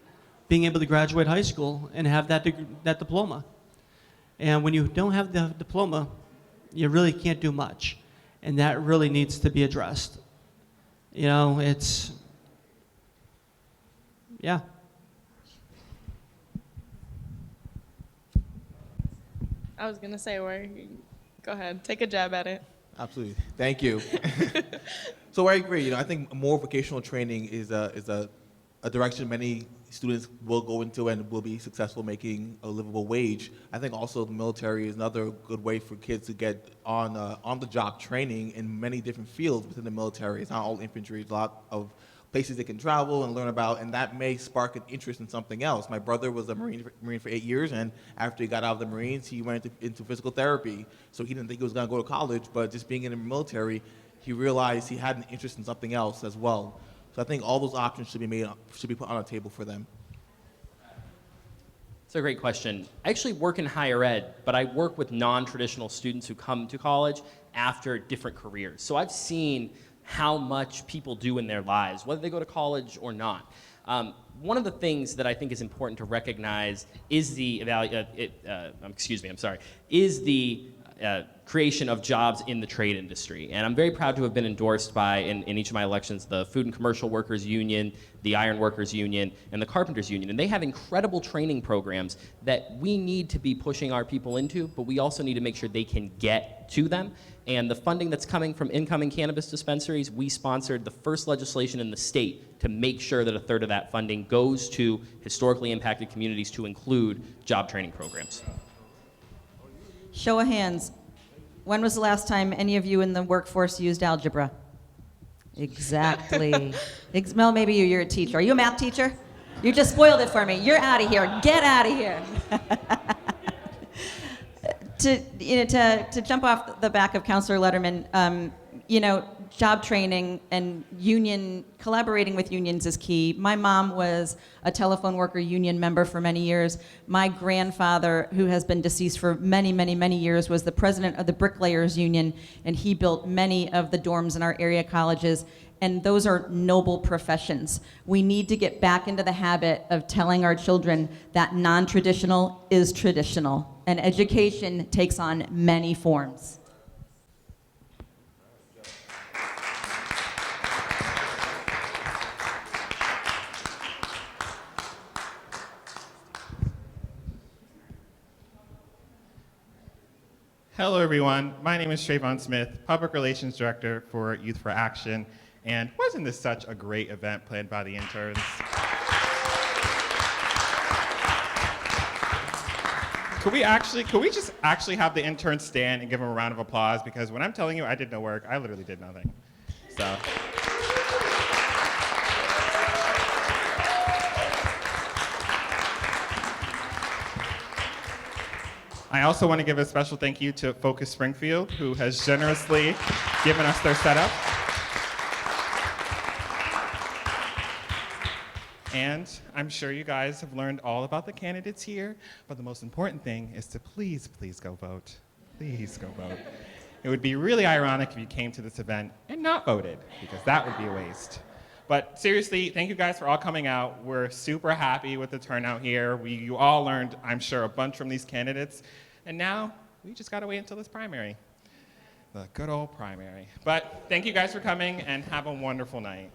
being able to graduate high school and have that diploma. And when you don't have the diploma, you really can't do much. And that really needs to be addressed. You know, yeah. I was gonna say, go ahead, take a jab at it. Absolutely. Thank you. So I agree. You know, I think more vocational training is a direction many students will go into and will be successful making a livable wage. I think also the military is another good way for kids to get on the job training in many different fields within the military. It's not all infantry. It's a lot of places they can travel and learn about, and that may spark an interest in something else. My brother was a Marine for 8 years, and after he got out of the Marines, he went into physical therapy. So he didn't think he was going to go to college, but just being in the military, he realized he had an interest in something else as well. So I think all those options should be put on a table for them. It's a great question. I actually work in higher ed, but I work with non-traditional students who come to college after different careers. So I've seen how much people do in their lives, whether they go to college or not. One of the things that I think is important to recognize is the creation of jobs in the trade industry. And I'm very proud to have been endorsed by, in each of my elections, the Food and Commercial Workers Union, the Iron Workers Union, and the Carpenters Union. And they have incredible training programs that we need to be pushing our people into, but we also need to make sure they can get to them. And the funding that's coming from incoming cannabis dispensaries, we sponsored the first legislation in the state to make sure that a third of that funding goes to historically impacted communities to include job training programs. Show of hands. When was the last time any of you in the workforce used algebra? Exactly. Mel, maybe you're a teacher. Are you a math teacher? You just spoiled it for me. You're out of here. Get out of here. To jump off the back of Councilor Letterman, job training and collaborating with unions is key. My mom was a telephone worker union member for many years. My grandfather, who has been deceased for many, many, many years, was the president of the Bricklayers Union, and he built many of the dorms in our area colleges. And those are noble professions. We need to get back into the habit of telling our children that non-traditional is traditional, and education takes on many forms. Hello, everyone. My name is Trayvon Smith, Public Relations Director for Youth for Action. And wasn't this such a great event planned by the interns? Could we just actually have the interns stand and give them a round of applause? Because when I'm telling you I did no work, I literally did nothing. So. I also want to give a special thank you to Focus Springfield, who has generously given us their setup. And I'm sure you guys have learned all about the candidates here, but the most important thing is to please, please go vote. Please go vote. It would be really ironic if you came to this event and not voted, because that would be a waste. But seriously, thank you guys for all coming out. We're super happy with the turnout here. You all learned, I'm sure, a bunch from these candidates. And now, we just gotta wait until this primary. The good old primary. But thank you guys for coming, and have a wonderful night.